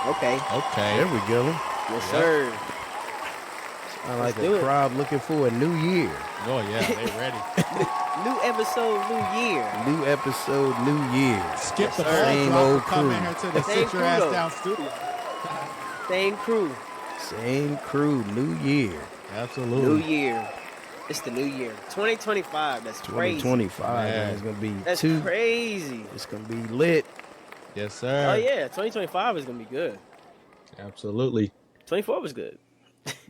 Okay. There Okay. we go. Yes, Yep. sir. Sound Let's like do a it. crowd looking for a new year. Oh yeah, they ready. New episode, new year. New episode, new year. Skip Yes, the sir. ball Same drop old to come crew. in here to the Same sit your crew, ass though. down studio. Same crew. Same crew, new year. New Absolutely. year. It's the new year. 2025. That's crazy. 2025, man. Man. It's gonna be That's crazy. It's gonna be lit. Yes, sir. Oh yeah, 2025 is gonna be good. Absolutely. 24 was good.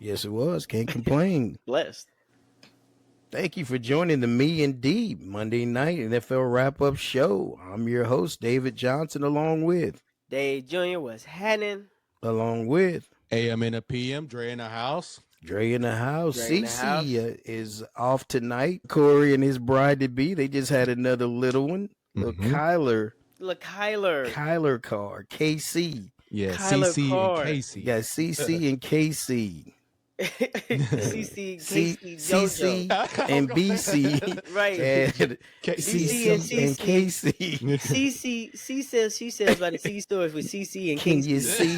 Yes, it was. Can't complain. Blessed. Thank you for joining the Me and D Monday Night NFL Wrap-Up Show. I'm your host, David Johnson, along with Dave Jr. was happening. AM and a PM, Dre in the house. Dre in the house. Dre in the CC is off tonight. Corey and his bride-to-be, they just had another little one. Little Mhm. Look, Kyler. Kyler car, KC. Yeah, Kyler CC Card. and Casey. You got CC and KC. CC, C- Casey, JoJo. CC and BC. Right. And CC and CC and KC. C says she says by the C stores with CC and Can Casey. you see?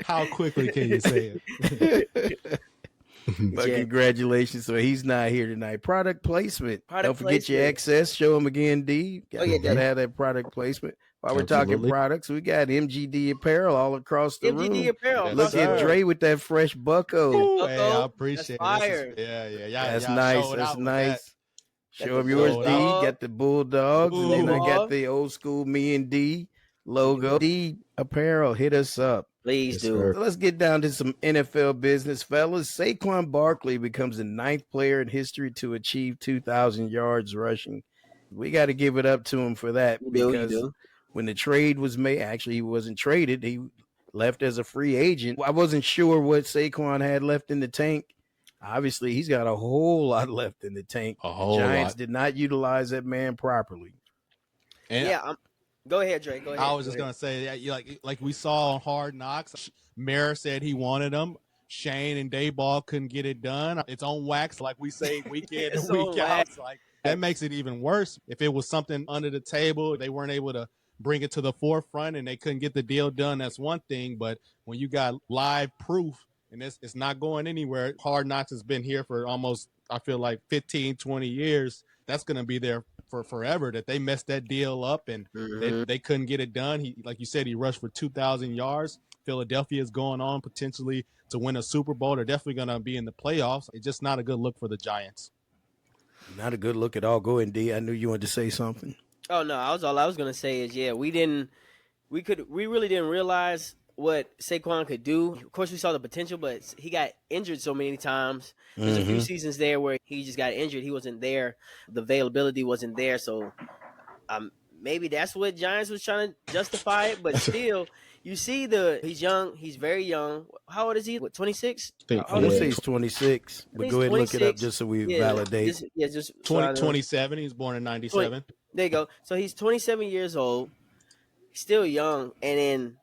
How quickly can you say it? But Yeah. congratulations. So he's not here tonight. Product placement. Product Don't forget your placement. XS. Show him again, D. Oh, yeah, Gotta D. have that product placement. While we're talking Absolutely. products, we got MGD apparel all across the MGD room. apparel. Yes, Look sir. at Dre with that fresh bucko. Ooh, hey, I Uh-oh. appreciate That's it. fire. Yeah. Y'all, That's y'all nice. showed That's out with nice. Got Show the him yours, D. bulldog. Got the Bulldogs. And then I got Bulldog. the old school Me and D logo. D apparel. Hit us up. Please Yes, do. sir. So let's get down to some NFL business, fellas. Saquon Barkley becomes the 9th player in history to achieve 2,000 yards rushing. We got to give it up to him for that You do, you because do. when the trade was made, actually he wasn't traded. He left as a free agent. I wasn't sure what Saquon had left in the tank. Obviously, he's got a whole lot left in the tank. A whole Giants lot. did not utilize that man properly. And Yeah, go ahead, Dre. Go ahead. I was just gonna say that, like we saw on Hard Knocks, Mayer said he wanted him. Shane and Dayball couldn't get it done. It's on wax, like we say, week in It's and on week out. wax. Like that makes it even worse. If it was something under the table, they weren't able to bring it to the forefront and they couldn't get the deal done. That's one thing. But when you got live proof and it's not going anywhere, Hard Knocks has been here for almost, I feel like 15, 20 years. That's going to be there for forever, that they messed that deal up and they couldn't get it done. He, like you said, he rushed for 2,000 yards. Philadelphia is going on potentially to win a Super Bowl. They're definitely going to be in the playoffs. It's just not a good look for the Giants. Not a good look at all. Go ahead, D. I knew you wanted to say something. Oh no, all I was gonna say is we really didn't realize what Saquon could do. Of course, we saw the potential, but he got injured so many times. There's a few seasons there where he just got injured. He wasn't there. The availability wasn't there. So maybe that's what Giants was trying to justify it. But still, you see he's young. He's very young. How old is he? What, 26? I want to say he's 26, but he's go ahead and look it up 26. just so we Yeah, validate. just 27. He was born in 97. There you go. So he's 27 years old, still young, and then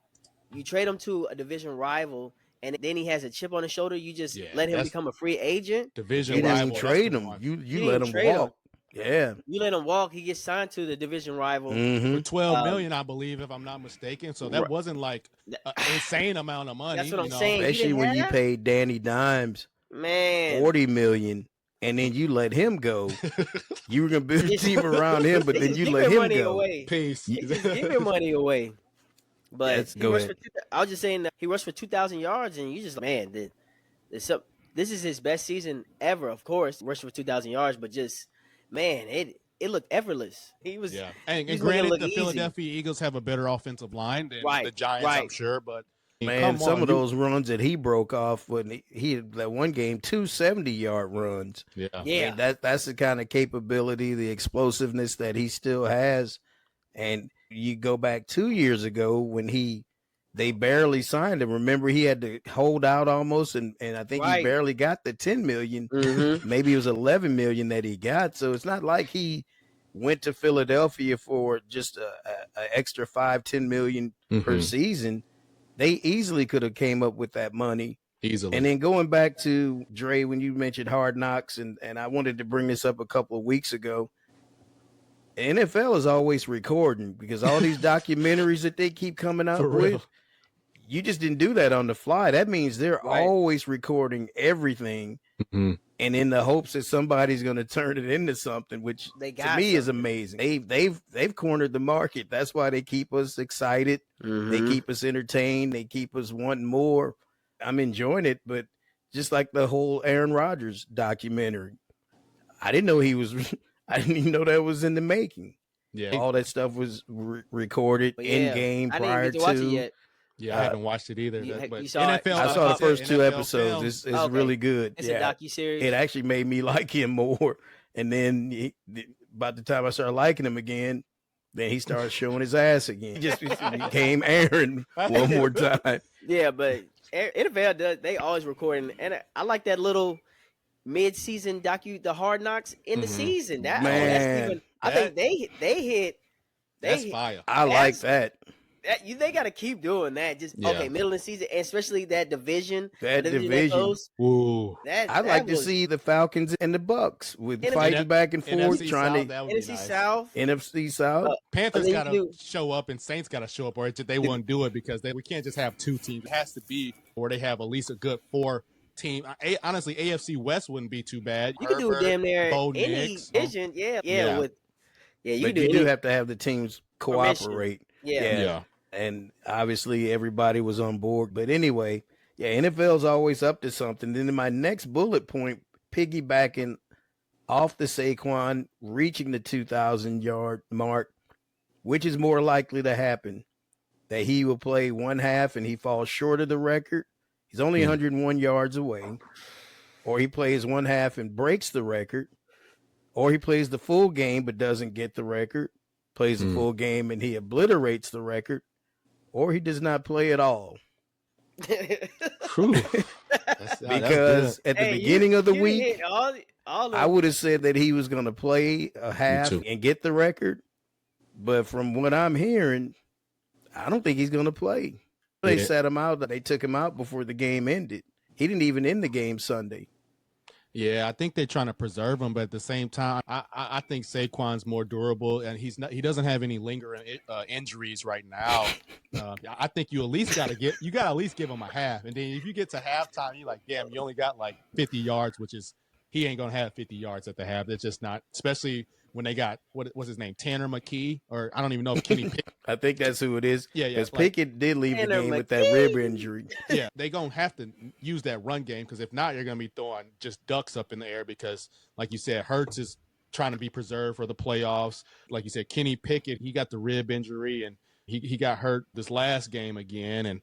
you trade him to a division rival, and then he has a chip on his shoulder. You just Yeah, let him that's- become a free agent. Division You didn't rival. even that's trade the him. one. You didn't let even him trade walk. Yeah. You let him walk. He gets signed to the division rival. For 12 Um, million, I believe, if I'm not mistaken. So that Right. wasn't like an insane amount of money. That's what I'm you know? saying. Especially didn't when have you that? paid Danny Dimes Man, 40 million and then you let him go. You were gonna build a team around him, but They then just you give let your him money go. away. Peace. They just give your money away. But Yes, he go rushed ahead. I was just saying that he rushed for 2,000 yards, and you just this is his best season ever. Of course, rushed for 2,000 yards, but just man, it looked effortless. He was Yeah, and he's making it granted, look the easy. Philadelphia Eagles have a better offensive line than Right, the Giants, I'm right. sure. But Man, come some on, of those runs that he broke off when he had that one game, 270-yard runs. Yeah. Yeah. And that's the kind of capability, the explosiveness that he still has. And you go back 2 years ago when they barely signed him. Remember, he had to hold out almost, and I think he Right. barely got the 10 million. Mhm. Maybe it was 11 million that he got. So it's not like he went to Philadelphia for just a extra 5-10 million per Mhm. season. They easily could have came up with that money. Easily. And then going back to Dre, when you mentioned Hard Knocks, and I wanted to bring this up a couple of weeks ago, NFL is always recording because all these documentaries that they keep coming out For with, real. you just didn't do that on the fly. That means they're Right. always recording everything, Mhm. and in the hopes that somebody's going to turn it into something, which They to got me is something. amazing. They've cornered the market. That's why they keep us excited. They Mhm. keep us entertained. They keep us wanting more. I'm enjoying it, but just like the whole Aaron Rodgers documentary, I didn't know he was. I didn't even know that was in the making. Yeah. All that stuff was recorded But in yeah, game I didn't prior get to watch it to. yet. Yeah, I haven't watched it either. You- But you saw it? NFL, You I saw saw the it? first two NFL episodes. films. It's Okay. really good. It's a docuseries. It actually made me like him more. And then by the time I started liking him again, then he started showing his ass again. He just became Aaron one more time. Yeah, but NFL does. They always recording, and I like that little mid-season the Hard Knocks in the Mhm. season. That's Man, even. I think they hit. That's They fire. I like That's- that. they got to keep doing that. Just Yeah. okay, middle of the season, and especially that division. That the division. goes, Ooh. I'd like to see the Falcons and the Bucks with NFC fighting back and forth, NFC trying South, to that would be NFC nice. South. NFC South. Panthers then you got to do- show up and Saints got to show up, or they wouldn't do it because we can't just have two teams. It has to be where they have at least a good 4 team. Honestly, AFC West wouldn't be too bad. You can do Herbert, damn near Bo any Nix, division. Yeah. Yeah. You But can you do do have to have the teams cooperate. Yeah. Yeah. And obviously everybody was on board. But anyway, yeah, NFL's always up to something. Then in my next bullet point, piggybacking off the Saquon reaching the 2,000-yard mark, which is more likely to happen? That he will play one half and he falls short of the record. He's only 101 yards away. Or he plays one half and breaks the record. Or he plays the full game but doesn't get the record. Plays the full game and he obliterates the record. Or he does not play at all. Because at the beginning of the week, hit all I would have said that he was going to play a half too. and get the record. But from what I'm hearing, I don't think he's going to play. They Yeah. set him out. They took him out before the game ended. He didn't even end the game Sunday. Yeah, I think they're trying to preserve him, but at the same time, I think Saquon's more durable, and he doesn't have any lingering injuries right now. I think you at least got to give him a half, and then if you get to halftime, you're like, damn, you only got like 50 yards, which is he ain't gonna have 50 yards at the half. It's just not, especially when they got what's his name, Tanner McKee, or I don't even know if Kenny Pickett. I think that's who it is. Yeah, Because like- Pickett did leave the Tanner game with that McKee. rib injury. Yeah, they gonna have to use that run game because if not, you're gonna be throwing just ducks up in the air because, like you said, Hurts is trying to be preserved for the playoffs. Like you said, Kenny Pickett, he got the rib injury and he got hurt this last game again. And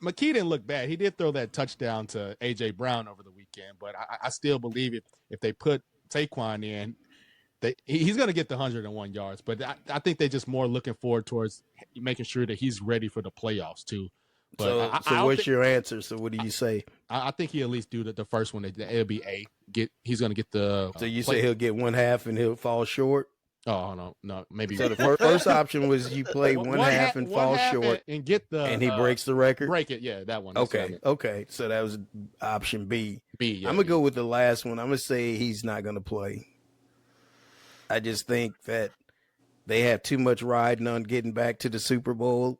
McKee didn't look bad. He did throw that touchdown to AJ Brown over the weekend, but I still believe if they put Saquon in, he's going to get the 101 yards, but I think they're just more looking forward towards making sure that he's ready for the playoffs too. But So, I don't what's think, your answer? So what do you say? I think he at least do the first one. It'll be A. He's going to get the. So you say he'll get one half and he'll fall short? Oh no, maybe. So the first option was you play one half and fall short, and get the and he breaks the record? break it. Yeah, that one. That's what I Okay, meant. okay. So that was option B. B. Yeah, I'm gonna go with the last one. I'm gonna say he's not gonna play. I just think that they have too much riding on getting back to the Super Bowl,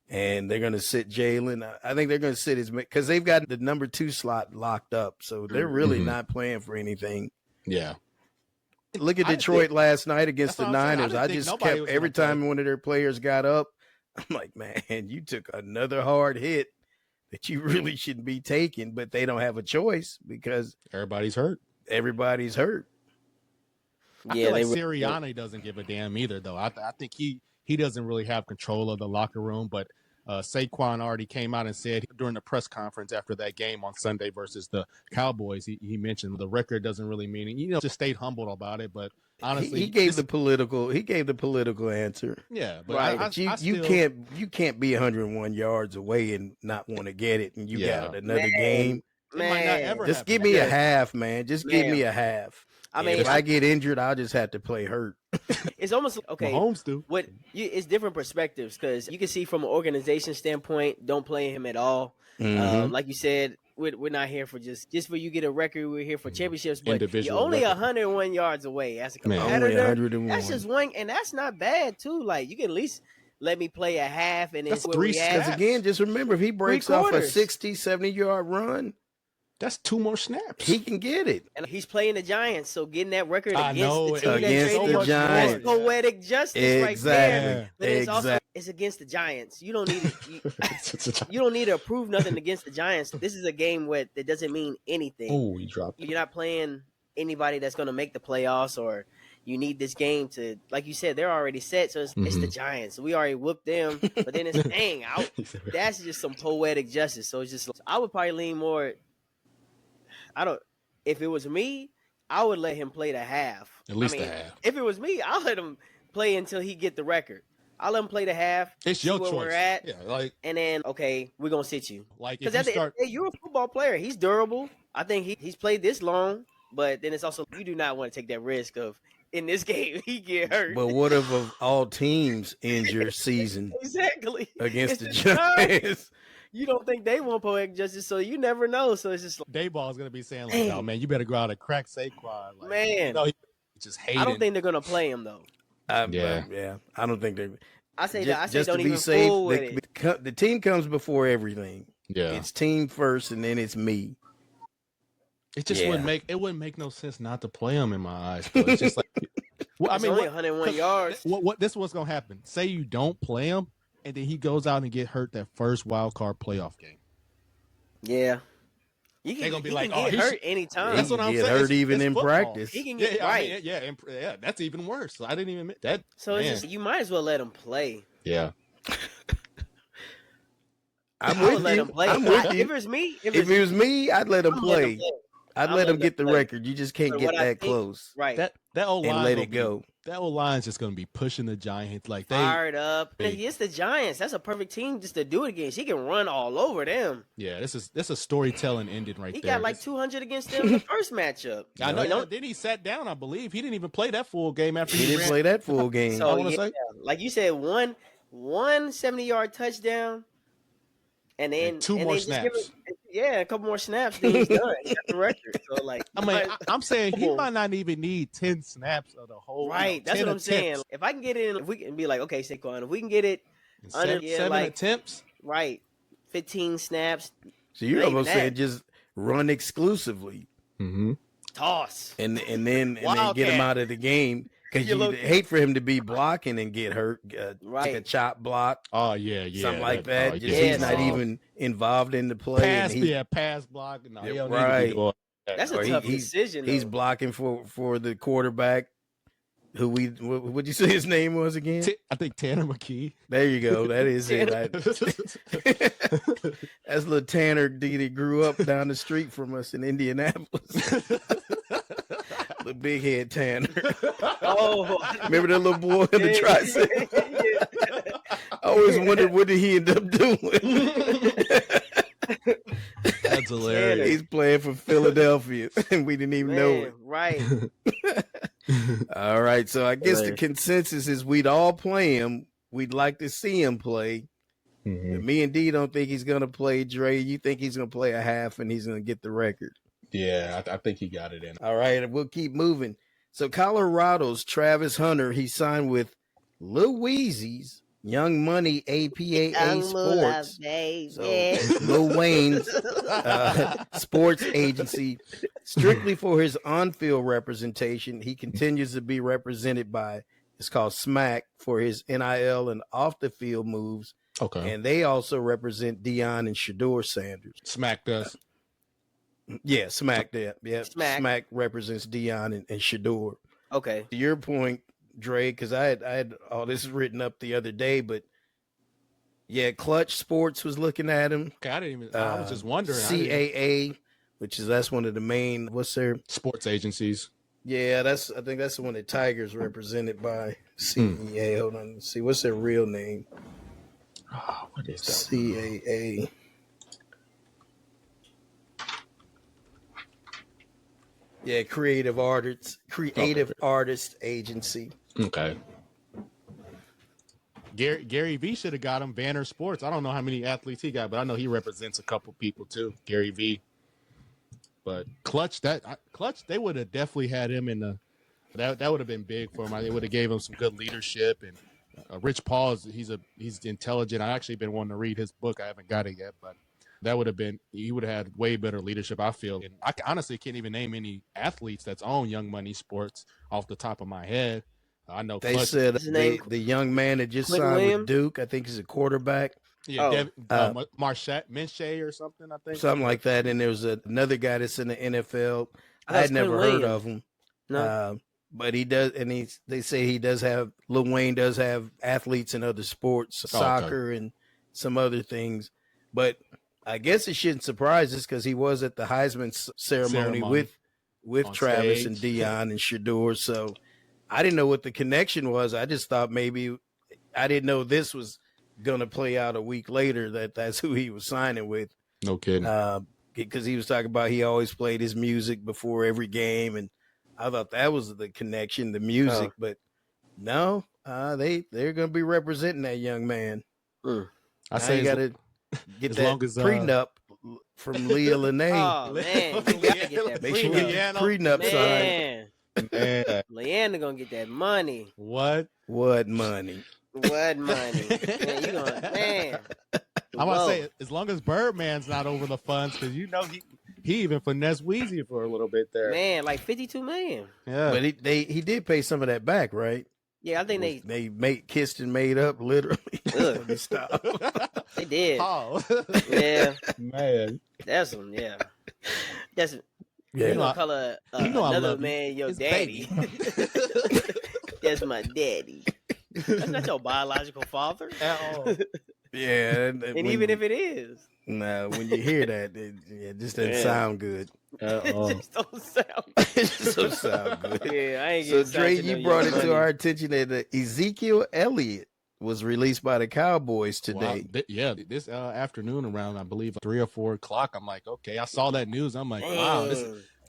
and they're gonna sit Jalen. I think they're gonna sit his because they've got the number 2 slot locked up, so they're really not playing for anything. Yeah. Look at I didn't Detroit last night against the That's what I'm saying. I Niners. didn't I think just nobody kept was every gonna play. time one of their players got up, I'm like, man, you took another hard hit that you really shouldn't be taking, but they don't have a choice because Everybody's hurt. everybody's hurt. I feel like Sirianni doesn't give a damn either, though. I think he doesn't really have control of the locker room, but Saquon already came out and said during the press conference after that game on Sunday versus the Cowboys, he mentioned the record doesn't really mean it. Just stayed humble about it, but honestly, he gave the political answer. yeah, but Right. But I you still- can't be 101 yards away and not want to get it, and you Yeah. got another Man. game. It might not ever Just happen. give me a Yeah. half, man. Just give me a half. I And mean, if I get injured, I'll just have to play hurt. it's almost okay. Mahomes do. It's different perspectives because you can see from an organization standpoint, don't play him at all. Mhm. Like you said, we're not here for just for you get a record. We're here for championships. But Individual you're only record. 101 yards away as a Man. competitor. Only 101. That's just one, and that's not bad too. Like you can at least let me play a half, and then That's where three we at. Because again, just remember, if he breaks off a quarters. 60, 70-yard run, That's 2 more snaps. he can get it. And he's playing the Giants, so getting that record I against know, the team that against traded the him, Giants. that's poetic justice right there. Yeah. But it's also Exactly. it's against the Giants. You don't need you don't need to prove nothing against the Giants. This is a game where that doesn't mean anything. Oh, he dropped it. You're not playing anybody that's going to make the playoffs, or you need this game to, like you said, they're already set. So it's the Giants. We already whooped them, but then it's dang out. That's just some poetic justice. So it's just I would probably lean more. If it was me, I would let him play the half. At least the half. If it was me, I'll let him play until he get the record. I'll let him play the half. It's see your where choice. we're at, Yeah, like and then okay, we're gonna sit you. if Because you at the end start of the day, you're a football player. He's durable. I think he's played this long, but then it's also you do not want to take that risk of in this game he get hurt. But what if of all teams end your season exactly against It's the the Giants. Giants? You don't think they want poetic justice, so you never know. So it's just like, Dayball is gonna be saying like, Man. "Oh man, you better go out and crack Saquon." Like, Man. he just hating. I don't think they're gonna play him though. Yeah. I don't think they. I say Just, that. I say just don't to be even safe, fool with it. the team comes before everything. Yeah, It's team first, and then it's me. it just Yeah. wouldn't make no sense not to play him in my eyes. But it's just like, well, It's only 101 yards. What this what's gonna happen? Say you don't play him, and then he goes out and get hurt that first wild card playoff game. Yeah, he They can, gonna be he like, can "Oh, get he hurt should-" anytime. That's what I'm Get saying. hurt It's- even it's in football. practice. He can Yeah, get yeah, right. I mean, yeah, that's even worse. I didn't even admit that. So it's just you might as well let him play. Yeah, I'm I would with let you. him play. I'm with If you. it was me, If it was me, I'd let him I'm letting play. him I'd I'm let him letting get him the play. record. You just can't But get what I that think- close Right. that old and line let gonna it go. That old line's just gonna be pushing the Giants like they. Fired up. Big. It's the Giants. That's a perfect team just to do it against. He can run all over them. Yeah, this is a storytelling ending right He there. got like 200 against them in the first matchup. I know. You know? Yeah, then he sat down. I believe he didn't even play that full game after He didn't ran. play that full game. So I wanna yeah, say. like you said, one 70-yard touchdown, and then And two and more then just give snaps. a couple more snaps. Then he's done. He got the record. So like, I mean, I'm saying he Boom. might not even need 10 snaps of the whole. right? That's 10 what I'm saying. attempts. If I can get it, if we can be like, okay, Saquon, if we can get it And under- seven, yeah, seven like- attempts. right, 15 snaps, So you're Not even almost saying that. just run exclusively, Mm-hmm. toss. and then get him Wildcat. out of the game because You you look- hate for him to be blocking and get hurt, like a Right. chop block, Oh yeah, something like that. oh, Just yeah, he's not so- even involved in the play. pass. and he- Pass block. No, he don't Right. need to be doing that. That's Or a he- tough he's- decision. He's though. blocking for the quarterback. Who what'd you say his name was again? I think Tanner McKee. There you go. That is it. yeah, That's little Tanner D that grew up down the street from us in Indianapolis. The big head Tanner. Oh, Remember that little boy in the yeah, tricycle? I always wondered what did he end up doing. That's hilarious. He's playing for Philadelphia, and we didn't even know Man, it. right. All right, so I guess the Hilarious. consensus is we'd all play him. We'd like to see him play. Mhm. But me and D don't think he's gonna play. Dre, you think he's gonna play a half and he's gonna get the record. Yeah, I think he got it in. All right, and we'll keep moving. So Colorado's Travis Hunter, he signed with Lil Weezy's Young Money APAA Sports. So Lil Wayne's sports agency, strictly for his on-field representation. He continues to be represented by, it's called SMAC, for his NIL and off-the-field moves. Okay. And they also represent Deion and Shador Sanders. Smacked us. Yeah, SMAC that. Yeah, SMAC. SMAC represents Deion and Shador. Okay. To your point, Dre, because I had all this written up the other day, but yeah, Clutch Sports was looking at him. Okay, I didn't even. I was just wondering. CAA, that's one of the main. What's their? Sports agencies. Yeah, I think that's the one that Tigers represented by. CAA. Hold on, let's see what's their real name. Oh, what is that? CAA. Yeah, Creative Artists Agency. Okay. Gary V should have got him. Banner Sports. I don't know how many athletes he got, but I know he represents a couple people too. Gary V. But Clutch, they would have definitely had him in the. That would have been big for him. They would have gave him some good leadership. And Rich Paul he's intelligent. I actually been wanting to read his book. I haven't got it yet, but that would have been. He would have had way better leadership, I feel. And I honestly can't even name any athletes that's on Young Money Sports off the top of my head. I know They Clutch, said His name- the young man that just Quentin signed Williams? with Duke. I think he's a quarterback, yeah, Oh. Marchette Minchay or something. I think something like that. And there was another guy that's in the NFL. I I thought had it was never Quentin heard Williams. of him. No. But he does, and they say he does have, Lil Wayne does have athletes in other sports, okay. soccer and some other things. But I guess it shouldn't surprise us because he was at the Heisman ceremony with On Travis stage. and Dion and Shador. So I didn't know what the connection was. I just thought maybe, I didn't know this was going to play out a week later, that's who he was signing with. No kidding. Because he was talking about he always played his music before every game, and I thought that was the connection, the music. But no, they're going to be representing that young man. I Now say you got to get as that long as, prenup from Leah Lene. Oh man, you gotta get that Make sure you prenup. get the prenup signed. Man, Man, Leanna gonna get that money. what? What money? What money? Man, you gonna man. I'm gonna Whoa. say as long as Birdman's not over the funds, because he even finessed Weezy for a little bit there. Man, like 52 million. Yeah, But he did pay some of that back, right? Yeah, I think They kissed and made up literally. Ugh. Let me stop. they did. oh Yeah, man, that's them. Yeah, that's Yeah. you gonna call her you know I another love you. man your It's daddy. That's my daddy. That's not your biological father. Yeah, And even if it is, no, when you hear that, it just doesn't Yeah. sound good. it just don't sound. It just don't sound good. Yeah, I ain't So getting Dre, signed to you no brought Young it to Money. our attention that Ezekiel Elliott was released by the Cowboys today. Wow. This afternoon around I believe 3 or 4 o'clock. I'm like, okay, I saw that news. I'm like, wow,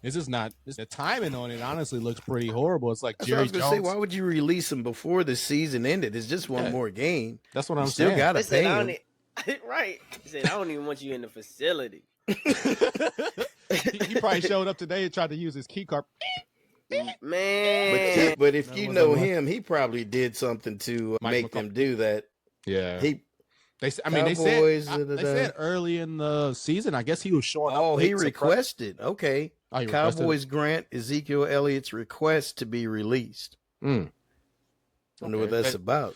this is not. The timing on it honestly looks pretty horrible. It's like That's what I Jerry was gonna say. Jones. Why would you release him before the season ended? It's just one Yeah. more game. That's what You I'm still saying. gotta They said, pay I him. don't right. He said, I don't even want you in the facility. he probably showed up today and tried to use his key card. Man. But if That you wasn't know much. him, he probably did something to Mike make them do that. Yeah, He they Cowboys, they said early in the season. I guess he was showing up. oh late he to requested. Okay, Oh, he requested it? Cowboys grant Ezekiel Elliott's request to be released. Mm. Wonder what Okay. that's about.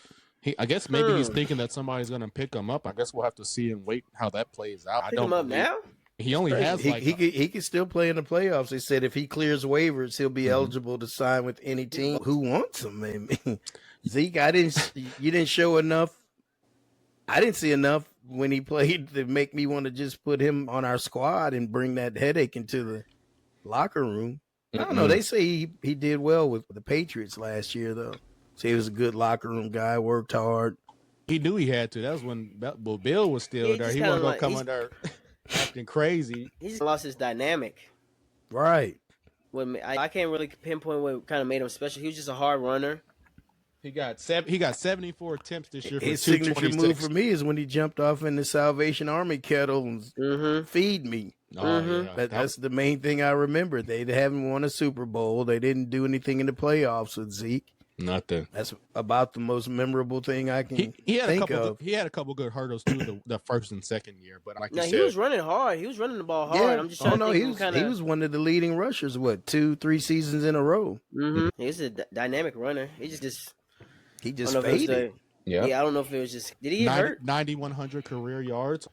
I guess maybe he's thinking that somebody's going to pick him up. I guess we'll have to see and wait how that plays out. I Pick don't him up believe- now? He only has He could still play in the playoffs. They said if he clears waivers, he'll be eligible to sign with any team who wants him. I mean, Zeke, you didn't show enough. I didn't see enough when he played to make me want to just put him on our squad and bring that headache into the locker room. I don't know. They say he did well with the Patriots last year, though. So he was a good locker room guy, worked hard. He knew he had to. That was when Bill was still He there. just He kinda wasn't going like- to come he's- under acting crazy. He's lost his dynamic. Right. I can't really pinpoint what kind of made him special. He was just a hard runner. He got 74 attempts this year for His signature 226. move for me is when he jumped off in the Salvation Army kettle and Mm-hmm. feed me. Oh, yeah. That's the main thing I remember. They haven't won a Super Bowl. They didn't do anything in the playoffs with Zeke. nothing. That's about the most memorable thing I can He had a think couple. of. He had a couple good hurdles too. The first and second year, but like No, you he said, was running hard. He was running the ball hard. Yeah. I'm just trying Oh to no, think he was one of the leading rushers. What 2-3 seasons in a row? Mm-hmm. He's a dynamic runner. He just He I just don't know if it was faded. yeah, I don't know if it was just. Did he get hurt? 9,100 career yards.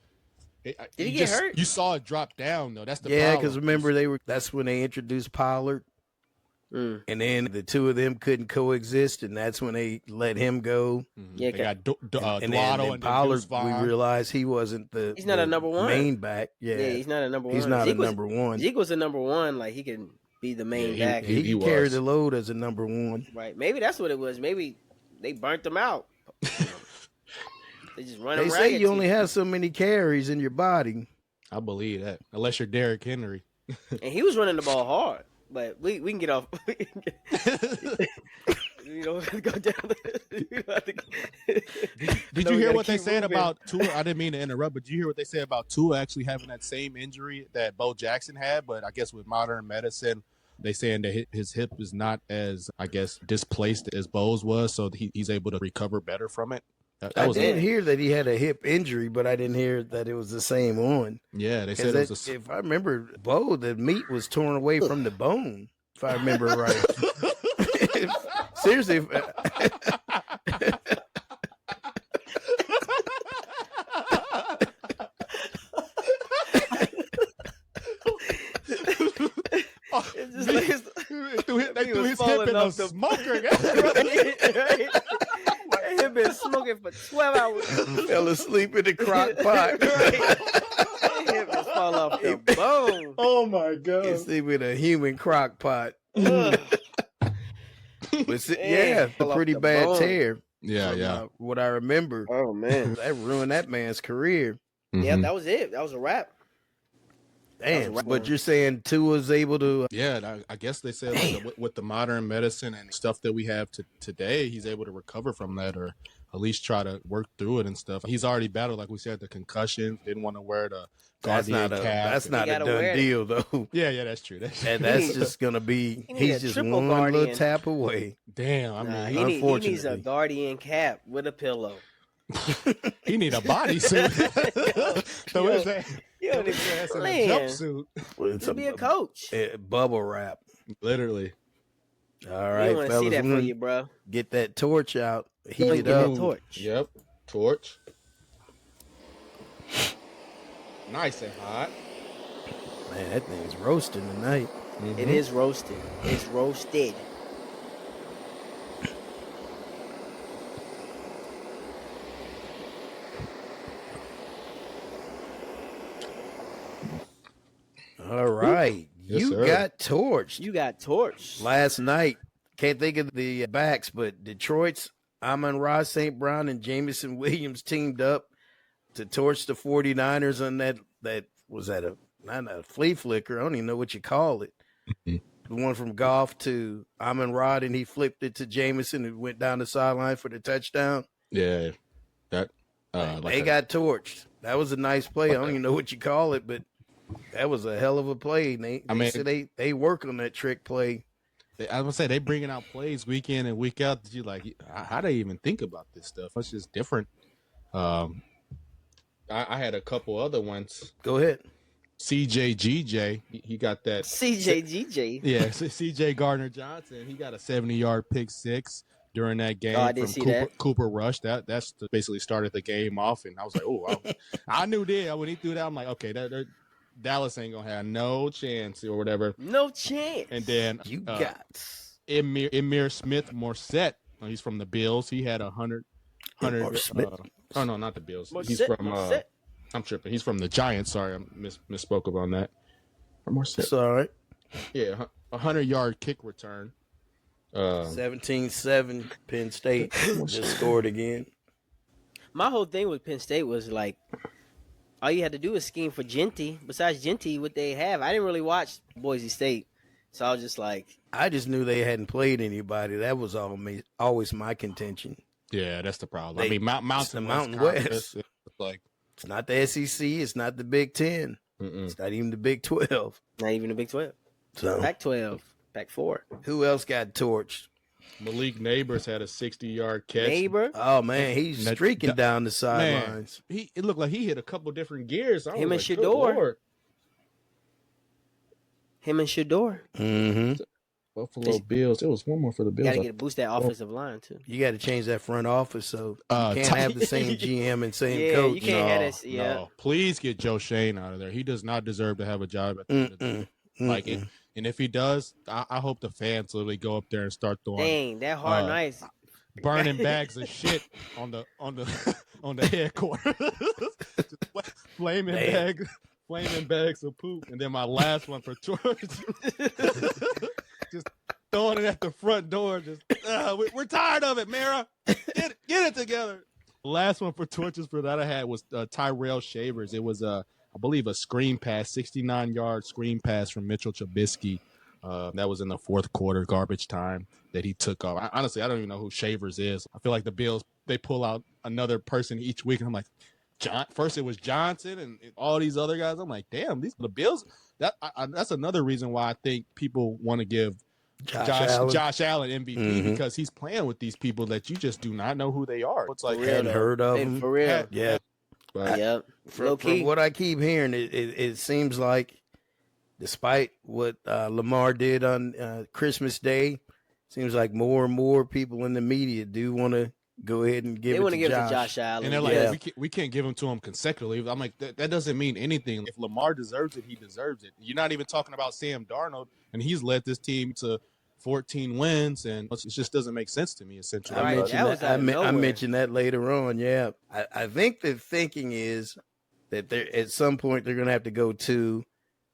Did he get hurt? You saw it drop down though. That's the Yeah, problem. because remember that's when they introduced Pollard, Mm. and then the two of them couldn't coexist, and that's when they let him go. Yeah, they got And Duato then and Pollard, Deuce Vaughn. we realized he wasn't the He's not a the number one. main back. Yeah, Yeah, he's not a number one. he's not Zeke a was- number one. Zeke was a number one. Like he can be the main Yeah, back. He he can carry was. the load as a number one. Right. Maybe that's what it was. Maybe they burnt him out. They just run They him say ragged. you only have so many carries in your body. I believe that, unless you're Derrick Henry. And he was running the ball hard. But we can get off. You know, go down. You know, Did you hear what they said about Tua? I didn't mean to interrupt, but did you hear what they said about Tua actually having that same injury that Bo Jackson had? But I guess with modern medicine, they saying that his hip is not as, I guess, displaced as Bo's was, so he's able to recover better from it. I did hear that he had a hip injury, but I didn't hear that it was the same one. Yeah, they said it was if I remember, Bo, the meat was torn away from the bone, if I remember right. Seriously. They threw his hip in a smoker. Right. He been smoking for 12 hours. Fell asleep in the crock pot. Hip just fall off the bone. Oh my God! He sleep in a human crock pot. But yeah, a pretty bad bone. tear. Yeah. What I remember. Oh man, that ruined that man's career. Yeah, that was it. That was a wrap. Damn, but you're saying Tua's able to... Yeah, I guess they said like, with the modern medicine and stuff that we have today, he's able to recover from that or at least try to work through it and stuff. He's already battled, like we said, the concussion. Didn't want to wear the guardian cap. That's not a done deal, though. Yeah, that's true. That's just going to be... He's just one little tap away. Damn, I mean, unfortunately. He needs a guardian cap with a pillow. He need a bodysuit. So where's that? You don't even jumpsuit. To be a coach. Bubble wrap. Literally. All right, want to see that for you, bro. Get that torch out. Heat it up. Torch. Yep. Torch. Nice and hot. Man, that thing's roasting tonight. It is roasted. It's roasted. All right. Yes, you sir. got torched. You got torched. Last night. Can't think of the backs, but Detroit's Amon-Ra St. Brown and Jameson Williams teamed up to torch the 49ers on that was that not a flea flicker. I don't even know what you call it. The one from Goff to Amon-Ra, and he flipped it to Jameson and went down the sideline for the touchdown. Yeah. That they got torched. That was a nice play. I don't even know what you call it, but that was a hell of a play. They work on that trick play. I was gonna say they bringing out plays week in and week out. Did you like how they even think about this stuff? It's just different. I had a couple other ones. Go ahead. CJGJ, he got that. CJGJ. Yeah, CJ Gardner Johnson. He got a 70-yard pick six during that game from Cooper Rush. That's basically started the game off, and I was like, oh, I knew that when he threw that. I'm like, okay, Dallas ain't gonna have no chance or whatever. No chance. And then you got Emir Smith Morset. He's from the Bills. He had 100. Oh no, not the Bills. He's from. I'm tripping. He's from the Giants. Sorry, I misspoke about that. Morset. It's all right. Yeah, 100-yard kick return. 17-7. Penn State just scored again. My whole thing with Penn State was like, all you had to do is scheme for Genty. Besides Genty, what they have, I didn't really watch Boise State, so I was just like, I just knew they hadn't played anybody. That was always my contention. Yeah, that's the problem. I mean, Mountain West. Like, it's not the SEC. It's not the Big Ten. It's not even the Big 12. Not even the Big 12. So Pac-12, Pac-4. Who else got torched? Malik Neighbors had a 60-yard catch. Neighbor? Oh man, he's streaking down the sidelines. It looked like he hit a couple different gears. Him and Shador. Mm-hmm. Buffalo Bills. It was one more for the Bills. You got to get a boost that offensive line too. You got to change that front office so you can't have the same GM and same coach. You can't have this. Yeah. No. Please get Joe Shane out of there. He does not deserve to have a job at the end of the day. Like it. And if he does, I hope the fans literally go up there and start throwing. Dang, that hard nice. Burning bags of shit on the headquarters. Just flaming bags of poop. And then my last one for George. Just throwing it at the front door. Just we're tired of it, Mara. Get it together. The last one for torches for that I had was Tyrell Shavers. It was I believe a screen pass, 69-yard screen pass from Mitchell Trubisky That was in the fourth quarter, garbage time that he took off. Honestly, I don't even know who Shavers is. I feel like the Bills, they pull out another person each week, and I'm like, first it was Johnson and all these other guys. I'm like, damn, the Bills. That's another reason why I think people want to give Josh Allen MVP because he's playing with these people that you just do not know who they are. It's like hadn't heard of them for real. Yeah, Yep. From what I keep hearing, it seems like, despite what Lamar did on Christmas Day, seems like more and more people in the media do want to go ahead and give it to Josh Allen. And they're like, we can't give him to him consecutively. I'm like, that doesn't mean anything. If Lamar deserves it, he deserves it. You're not even talking about Sam Darnold, and he's led this team to 14 wins, and it just doesn't make sense to me, essentially. I mentioned that later on, yeah. I think the thinking is that at some point they're going to have to go to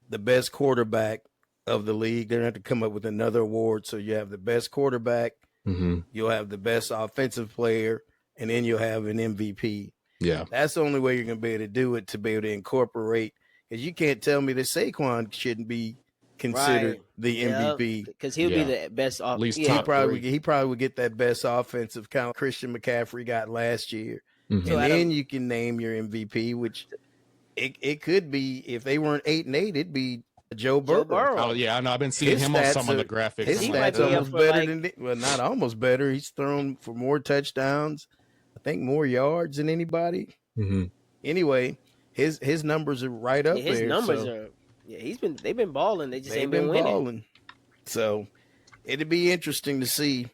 the best quarterback of the league. They're going to have to come up with another award. So you have the best quarterback, you'll have the best offensive player, and then you'll have an MVP. Yeah. That's the only way you're going to be able to do it, to be able to incorporate, because you can't tell me that Saquon shouldn't be considered the MVP, because he'll be the best. At least he probably would get that best offensive count Christian McCaffrey got last year, and then you can name your MVP, which it could be, if they weren't 8-8, it'd be Joe Burrow. Oh yeah, I know. I've been seeing him on some of the graphics. His stats almost better than not almost better. He's thrown for more touchdowns, I think more yards than anybody. Anyway, his numbers are right up there. His numbers are. Yeah, they've been balling. They just ain't been winning. Balling. So it'd be interesting to see.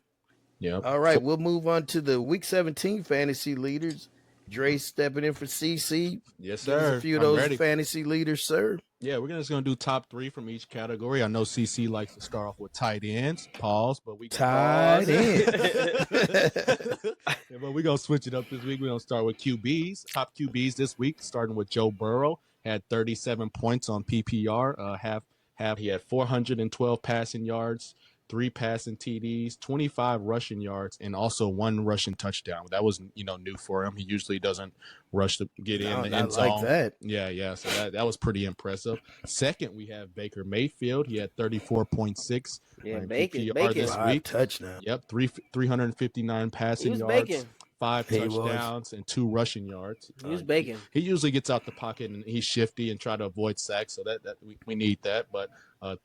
Yeah. All right, we'll move on to the Week 17 fantasy leaders. Dre stepping in for CC. Yes, sir. There's a few of those fantasy leaders, sir. Yeah, we're just going to do top 3 from each category. I know CC likes to start off with tight ends. Pause, but we tight ends. But we're going to switch it up this week. We're going to start with QBs. Top QBs this week, starting with Joe Burrow. Had 37 points on PPR. He had 412 passing yards, 3 passing TDs, 25 rushing yards, and also 1 rushing touchdown. That was new for him. He usually doesn't rush to get in the end zone. Like that. Yeah. So that was pretty impressive. Second, we have Baker Mayfield. He had 34.6 PPR this week. Touchdown. Yep, 359 passing yards. Baking. 5 touchdowns and 2 rushing yards. He was baking. He usually gets out the pocket and he's shifty and try to avoid sacks, so that we need that. But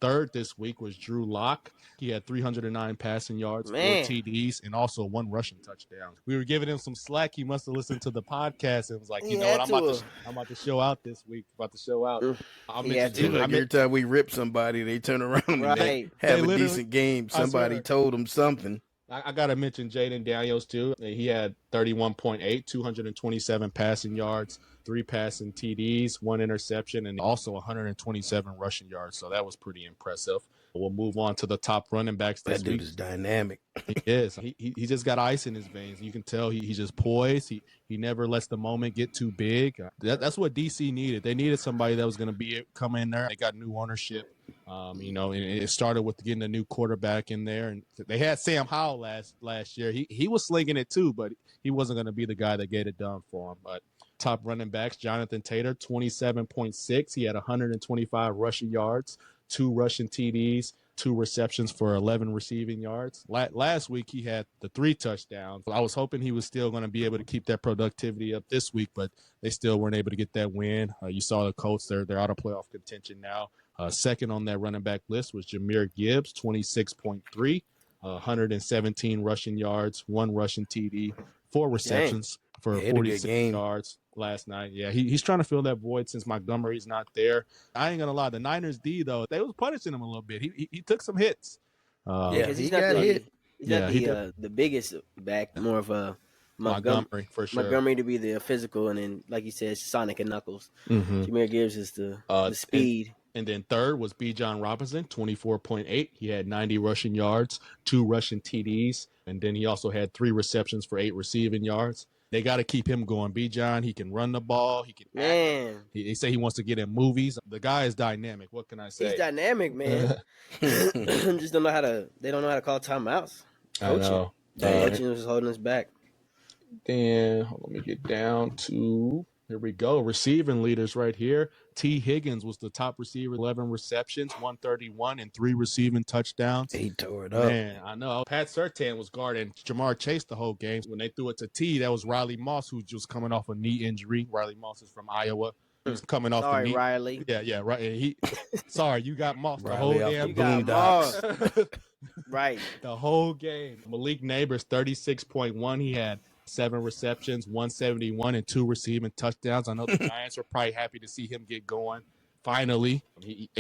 third this week was Drew Lock. He had 309 passing yards, 4 TDs, and also 1 rushing touchdown. We were giving him some slack. He must have listened to the podcast and was like, you know what, I'm about to show out this week. Every time we rip somebody, they turn around and they have a decent game. Somebody told them something. I got to mention Jaden Daniels, too. He had 31.8, 227 passing yards, 3 passing TDs, 1 interception, and also 127 rushing yards. So that was pretty impressive. We'll move on to the top running backs this week. That dude is dynamic. He is. He just got ice in his veins. You can tell he's just poised. He never lets the moment get too big. That's what DC needed. They needed somebody that was going to come in there. They got new ownership. And it started with getting a new quarterback in there. And they had Sam Howell last year. He was slinging it too, but he wasn't going to be the guy that get it done for him. But top running backs, Jonathan Taylor, 27.6. He had 125 rushing yards, 2 rushing TDs, 2 receptions for 11 receiving yards. Last week, he had the 3 touchdowns. I was hoping he was still going to be able to keep that productivity up this week, but they still weren't able to get that win. You saw the Colts, they're out of playoff contention now. Second on that running back list was Jahmyr Gibbs, 26.3, 117 rushing yards, 1 rushing TD, 4 receptions for 46 yards last night. Yeah, he's trying to fill that void since Montgomery's not there. I ain't gonna lie, the Niners D though, they was punishing him a little bit. He took some hits. Because he's not hit. He's not the biggest back, more of a Montgomery for sure. Montgomery to be the physical, and then like you said, Sonic and Knuckles. Jahmyr Gibbs is the speed. And then third was Bijan Robinson, 24.8. He had 90 rushing yards, 2 rushing TDs, and then he also had 3 receptions for 8 receiving yards. They got to keep him going. Bijan, he can run the ball. He can act. They say he wants to get in movies. The guy is dynamic. What can I say? He's dynamic, man. Just don't know how to. They don't know how to call timeouts. I know. Coaching was holding us back. Then let me get down to Here we go. Receiving leaders right here. T. Higgins was the top receiver, 11 receptions, 131, and 3 receiving touchdowns. He tore it up. Man, I know. Pat Surtain was guarding Jamar Chase the whole game. When they threw it to T, that was Riley Moss, who was coming off a knee injury. Riley Moss is from Iowa. He was coming off the knee. Riley. Yeah, right. And sorry, you got Moss the Riley whole off damn the got game. Moss. Right. The whole game. Malik Neighbors, 36.1. He had 7 receptions, 171, and 2 receiving touchdowns. I know the Giants were probably happy to see him get going. Finally,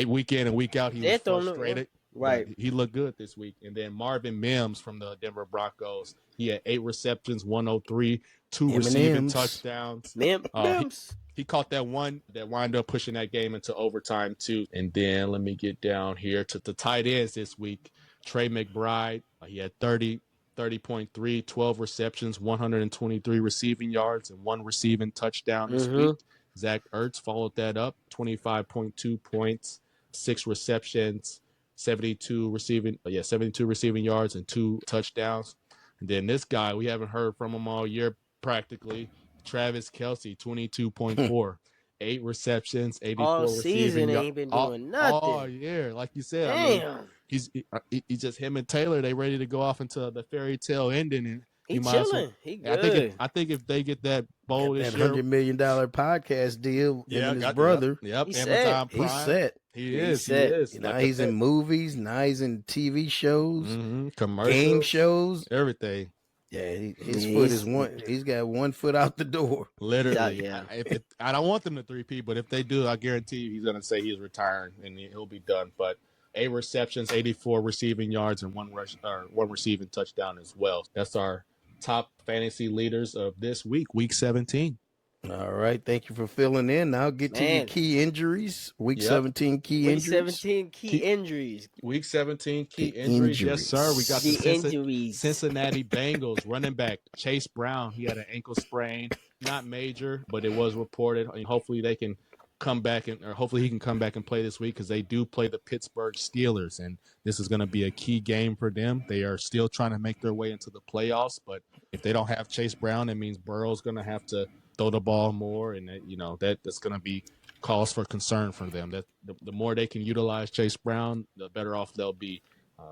week in and week out, he was frustrated. Right. He looked good this week. And then Marvin Mims from the Denver Broncos, he had 8 receptions, 103, 2 receiving touchdowns. Mims. He caught that one that wound up pushing that game into overtime too. And then let me get down here to the tight ends this week. Trey McBride, he had 30.3, 12 receptions, 123 receiving yards, and 1 receiving touchdown this week. Zach Ertz followed that up, 25.2 points, 6 receptions, 72 receiving yards, and 2 touchdowns. And then this guy, we haven't heard from him all year practically, Travis Kelce, 22.4. 8 receptions, 84 all receiving season yards. ain't been doing nothing. All year, like you said. Damn. I mean, he's just him and Taylor. They ready to go off into the fairy tale ending, and He might as well- chilling. He good. I think if they get that bowl That this year, $100 million podcast deal, him and his got- brother, Yep, He's Amazon set. Prime. he's set. He is. set. He is. Now Like he's I in said, movies. Now he's in TV shows, commercials, game shows. everything. Yeah, his foot is one. He's got 1 foot out the door. Literally. Yeah. I don't want them to 3P, but if they do, I guarantee you he's going to say he's retiring and he'll be done. But 8 receptions, 84 receiving yards, and 1 receiving touchdown as well. That's our top fantasy leaders of this week, week 17. All right, thank you for filling in. Now get to your key injuries. Week 17 key Week injuries. 17 key injuries. Week 17 key The injuries. Yes, injuries. sir. We got the injuries. Cincinnati Bengals running back Chase Brown. He had an ankle sprain, not major, but it was reported. And hopefully they can come back or hopefully he can come back and play this week because they do play the Pittsburgh Steelers, and this is going to be a key game for them. They are still trying to make their way into the playoffs, but if they don't have Chase Brown, it means Burrow's going to have to throw the ball more, and that's going to be cause for concern for them. That the more they can utilize Chase Brown, the better off they'll be.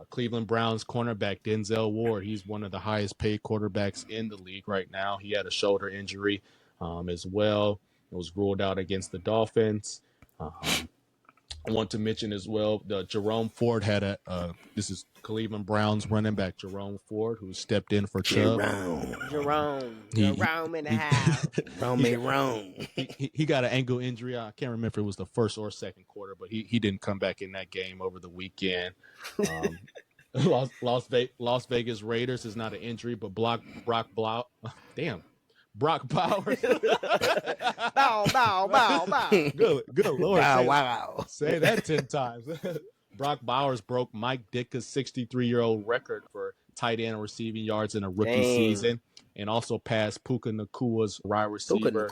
Cleveland Browns cornerback Denzel Ward, he's one of the highest paid quarterbacks in the league right now. He had a shoulder injury as well. It was ruled out against the Dolphins. I want to mention as well, Jerome Ford had this is Cleveland Browns running back Jerome Ford, who stepped in for Chubb. Jerome in the house. Jerome. He got an ankle injury. I can't remember if it was the first or second quarter, but he didn't come back in that game over the weekend. Las Vegas Raiders is not an injury, but Brock Bowers. Bow. Good Lord. Wow. Say that 10 times. Brock Bowers broke Mike Ditka's 63-year-old record for tight end receiving yards in a rookie season, and also passed Puka Nakua's wide receiver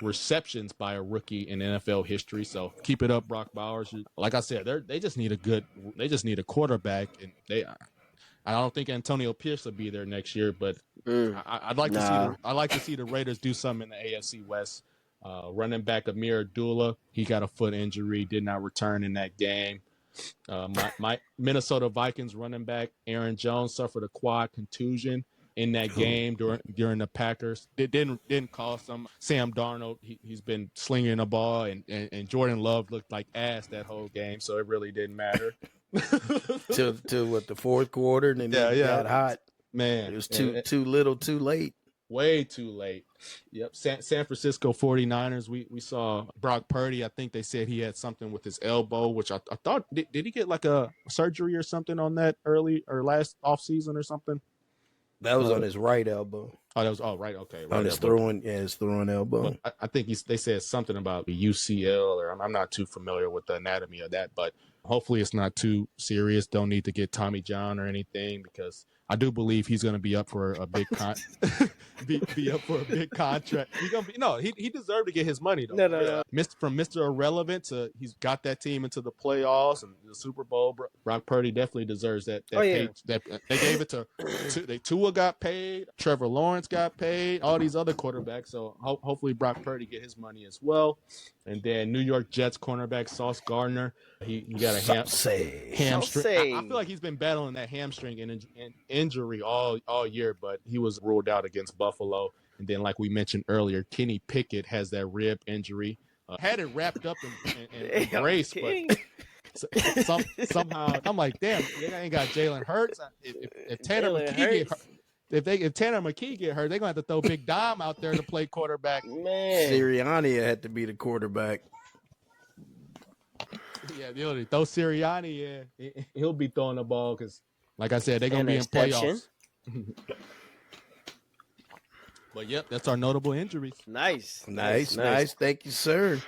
receptions by a rookie in NFL history. So keep it up, Brock Bowers. Like I said, they just need a quarterback, and I don't think Antonio Pierce will be there next year, but I'd like to see the Raiders do something in the AFC West. Running back Amir Abdullah, he got a foot injury, did not return in that game. My Minnesota Vikings running back Aaron Jones suffered a quad contusion in that game during the Packers. It didn't cost him. Sam Darnold, he's been slinging the ball, and Jordan Love looked like ass that whole game, so it really didn't matter. Till what, the fourth quarter, and then it got hot. Man, it was too little, too late. Way too late. Yep. San Francisco 49ers. We saw Brock Purdy. I think they said he had something with his elbow, which I thought did he get like a surgery or something on that early or last off season or something? That was on his right elbow. Oh, that was right. Okay, right on his throwing elbow. But I think they said something about the UCL, or I'm not too familiar with the anatomy of that, but hopefully it's not too serious. Don't need to get Tommy John or anything, because I do believe he's going to be up for a big be up for a big contract. He's gonna be he deserved to get his money though. No. From Mr. Irrelevant to he's got that team into the playoffs and the Super Bowl. Brock Purdy definitely deserves that. Pay, that they gave it to Tua got paid, Trevor Lawrence got paid, all these other quarterbacks. So hopefully Brock Purdy get his money as well. And then New York Jets cornerback Sauce Gardner, he got a hamstring. I feel like he's been battling that hamstring and injury all year, but he was ruled out against Buffalo. And then, like we mentioned earlier, Kenny Pickett has that rib injury. Had it wrapped up and braced, but somehow I'm like, damn, they ain't got Jalen Hurts. If Tanner McKee if Tanner McKee get hurt, they're gonna have to throw Big Dom out there to play quarterback. Man, Sirianni had to be the quarterback. Yeah, throw Sirianni. Yeah, he'll be throwing the ball because, like I said, they're gonna be in playoffs. But yep, that's our notable injuries. Nice. Thank you, sir.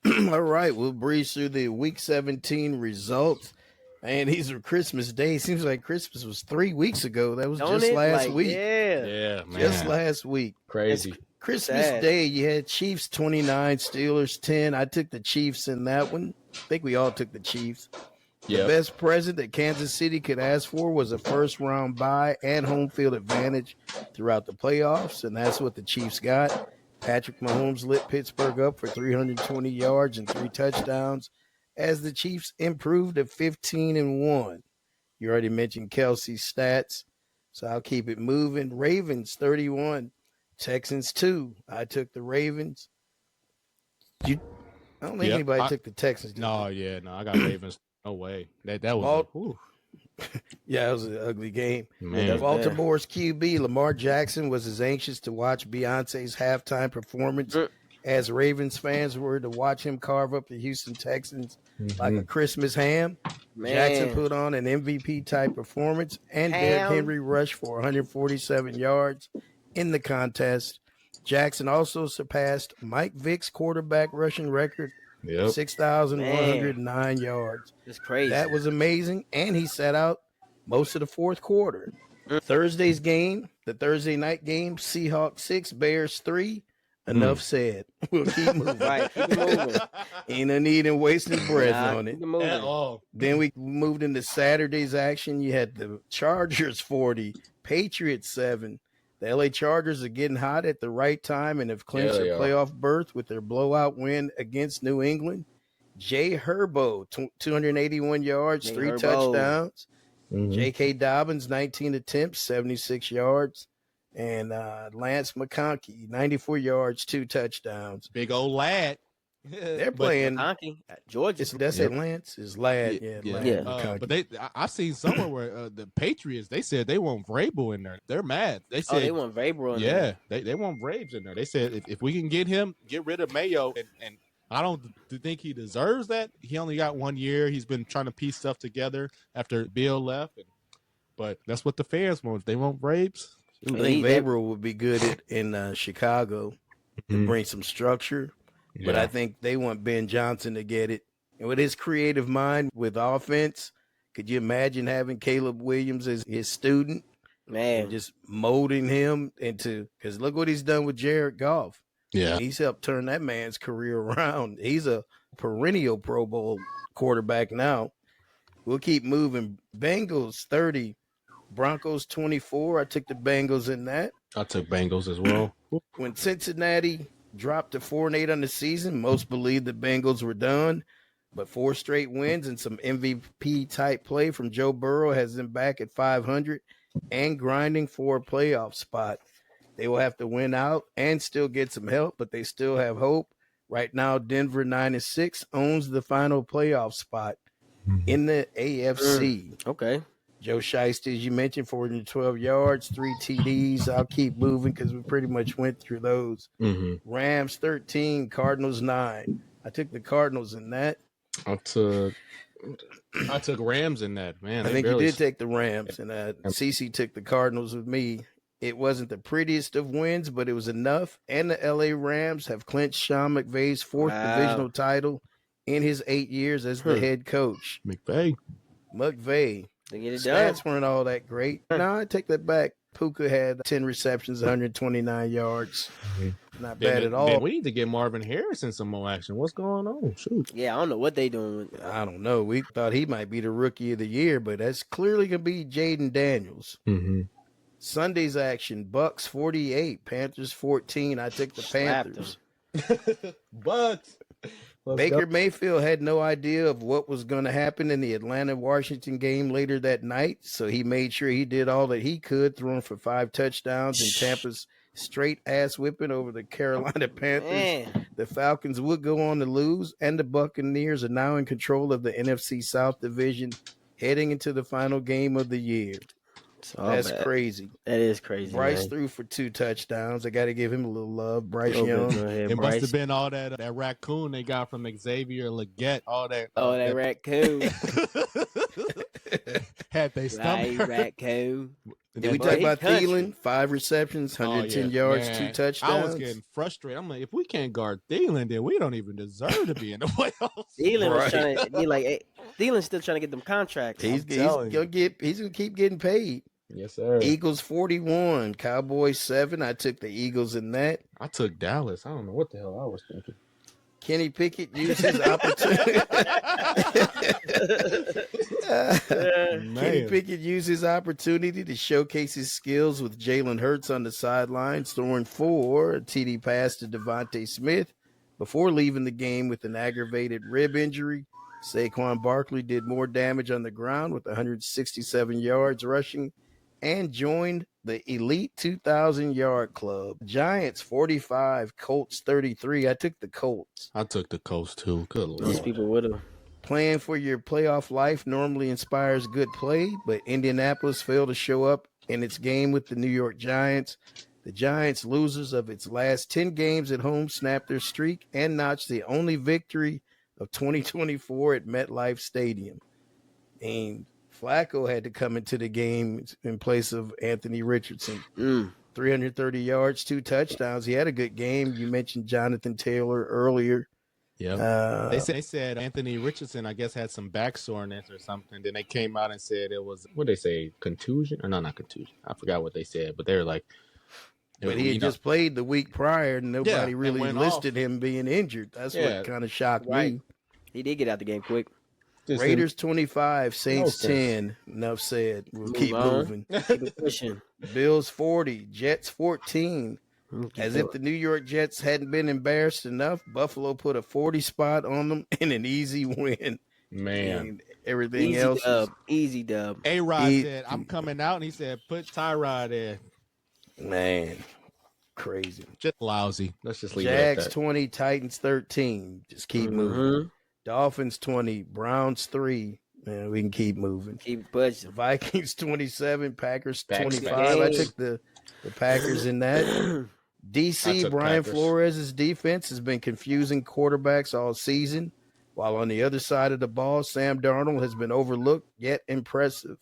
All right, we'll breeze through the Week 17 results. And these are Christmas Day. Seems like Christmas was 3 weeks ago. That was just last week. Yeah, man. Just last week. Crazy. Christmas Day, you had Chiefs 29, Steelers 10. I took the Chiefs in that one. I think we all took the Chiefs. Yep. The best present that Kansas City could ask for was a first-round bye and home field advantage throughout the playoffs, and that's what the Chiefs got. Patrick Mahomes lit Pittsburgh up for 320 yards and 3 touchdowns as the Chiefs improved to 15-1. You already mentioned Kelsey's stats, so I'll keep it moving. Ravens 31, Texans 2. I took the Ravens. I don't think anybody took the Texans. I got Ravens. No way. That was yeah, it was an ugly game. Man. Baltimore's QB, Lamar Jackson, was as anxious to watch Beyonce's halftime performance as Ravens fans were to watch him carve up the Houston Texans like a Christmas ham. Man. Jackson put on an MVP-type performance, and Derrick Henry rushed for 147 yards in the contest. Jackson also surpassed Mike Vick's quarterback rushing record, 6,109 yards. That's crazy. That was amazing, and he sat out most of the fourth quarter. Thursday's game, the Thursday night game, Seahawks 6, Bears 3. Enough said. We'll keep moving. Right, keep moving. Ain't no need in wasting breath on it. At all. Then we moved into Saturday's action. You had the Chargers 40, Patriots 7. The LA Chargers are getting hot at the right time and have clinched a playoff berth with their blowout win against New England. Jay Herbo, 281 yards, 3 touchdowns. J.K. Dobbins, 19 attempts, 76 yards. And Lance McConkey, 94 yards, 2 touchdowns. Big old lad. They're playing McConkey, Georgia. That's it, Lance is lad. But I've seen somewhere where the Patriots, they said they want Vrabel in there. They're mad. They said they want Vrabel in there. They want Braves in there. They said if we can get rid of Mayo, and I don't think he deserves that. He only got 1 year. He's been trying to piece stuff together after Bill left. But that's what the fans want. They want Braves. I think Vrabel would be good in Chicago to bring some structure. But I think they want Ben Johnson to get it. And with his creative mind with offense, could you imagine having Caleb Williams as his student? Man. And just molding him into – because look what he's done with Jared Goff. Yeah. He's helped turn that man's career around. He's a perennial Pro Bowl quarterback now. We'll keep moving. Bengals 30, Broncos 24. I took the Bengals in that. I took Bengals as well. When Cincinnati dropped to 4-8 on the season, most believed the Bengals were done. But 4 straight wins and some MVP-type play from Joe Burrow has them back at 500 and grinding for a playoff spot. They will have to win out and still get some help, but they still have hope. Right now, Denver 9-6 owns the final playoff spot in the AFC. Okay. Joe Shiesty, as you mentioned, 412 yards, 3 TDs. I'll keep moving because we pretty much went through those. Rams 13, Cardinals 9. I took the Cardinals in that. I took Rams in that, man. I think you did take the Rams, and CeCe took the Cardinals with me. It wasn't the prettiest of wins, but it was enough. And the LA Rams have clinched Sean McVay's 4th divisional title in his 8 years as the head coach. McVay. They get it done. Stats weren't all that great. No, I take that back. Puka had 10 receptions, 129 yards. Not bad at all. We need to get Marvin Harrison some more action. What's going on? Shoot. Yeah, I don't know what they doing. I don't know. We thought he might be the rookie of the year, but that's clearly going to be Jaden Daniels. Mm-hmm. Sunday's action, Bucks 48, Panthers 14. I took the Panthers. Bucks. Baker Mayfield had no idea of what was going to happen in the Atlanta-Washington game later that night, so he made sure he did all that he could, throwing for 5 touchdowns and Tampa's straight ass whipping over the Carolina Panthers. Man. The Falcons would go on to lose, and the Buccaneers are now in control of the NFC South Division, heading into the final game of the year. That's crazy. That is crazy. Bryce man. threw for 2 touchdowns. I got to give him a little love. Bryce Go Young. ahead, It Bryce. must have been all that raccoon they got from Xavier Legette. All that. Oh, that raccoon. Had they stomach. Right, raccoon. Did we Boy, talk he about country. Thielen? 5 receptions, 110 yeah, yards, man. 2 touchdowns. I was getting frustrated. I'm like, if we can't guard Thielen, then we don't even deserve to be in the playoffs. Thielen was Right. trying to be like, hey, Thielen's still trying to get them contracts. He's telling gonna keep getting paid. Yes, sir. Eagles 41, Cowboys 7. I took the Eagles in that. I took Dallas. I don't know what the hell I was thinking. Kenny Pickett used his opportunity. Kenny Pickett used his opportunity to showcase his skills with Jalen Hurts on the sidelines, throwing 4 a TD pass to Devontae Smith before leaving the game with an aggravated rib injury. Saquon Barkley did more damage on the ground with 167 yards rushing and joined the elite 2,000-yard club. Giants 45, Colts 33. I took the Colts. I took the Colts too. Good These lord. people with him. Playing for your playoff life normally inspires good play, but Indianapolis failed to show up in its game with the New York Giants. The Giants, losers of its last 10 games at home, snapped their streak and notched the only victory of 2024 at MetLife Stadium. And Flacco had to come into the game in place of Anthony Richardson. 330 yards, 2 touchdowns. He had a good game. You mentioned Jonathan Taylor earlier. Yeah. They said Anthony Richardson, I guess, had some back soreness or something. Then they came out and said it was, what did they say, contusion? Or no, not contusion. I forgot what they said, but they were like. But he had just played the week prior, and nobody really went listed him being injured. That's what kind of shocked me. He did get out the game quick. Raiders 25, Saints 10. Enough said. We'll keep moving. Keep it pushing. Bills 40, Jets 14. As if the New York Jets hadn't been embarrassed enough, Buffalo put a 40 spot on them in an easy win. Man. And everything Easy else. dub. Easy dub. A-Rod said, I'm coming out, and he said, put Tyrod in. Man, crazy. Just lousy. Let's just leave Jags it at that. 20, Titans 13. Just keep moving. Dolphins 20, Browns 3. Man, we can keep moving. Keep pushing. Vikings 27, Packers Back to 25. back. I took the Packers in that. I DC, took Brian Packers. Flores' defense has been confusing quarterbacks all season, while on the other side of the ball, Sam Darnold has been overlooked yet impressive.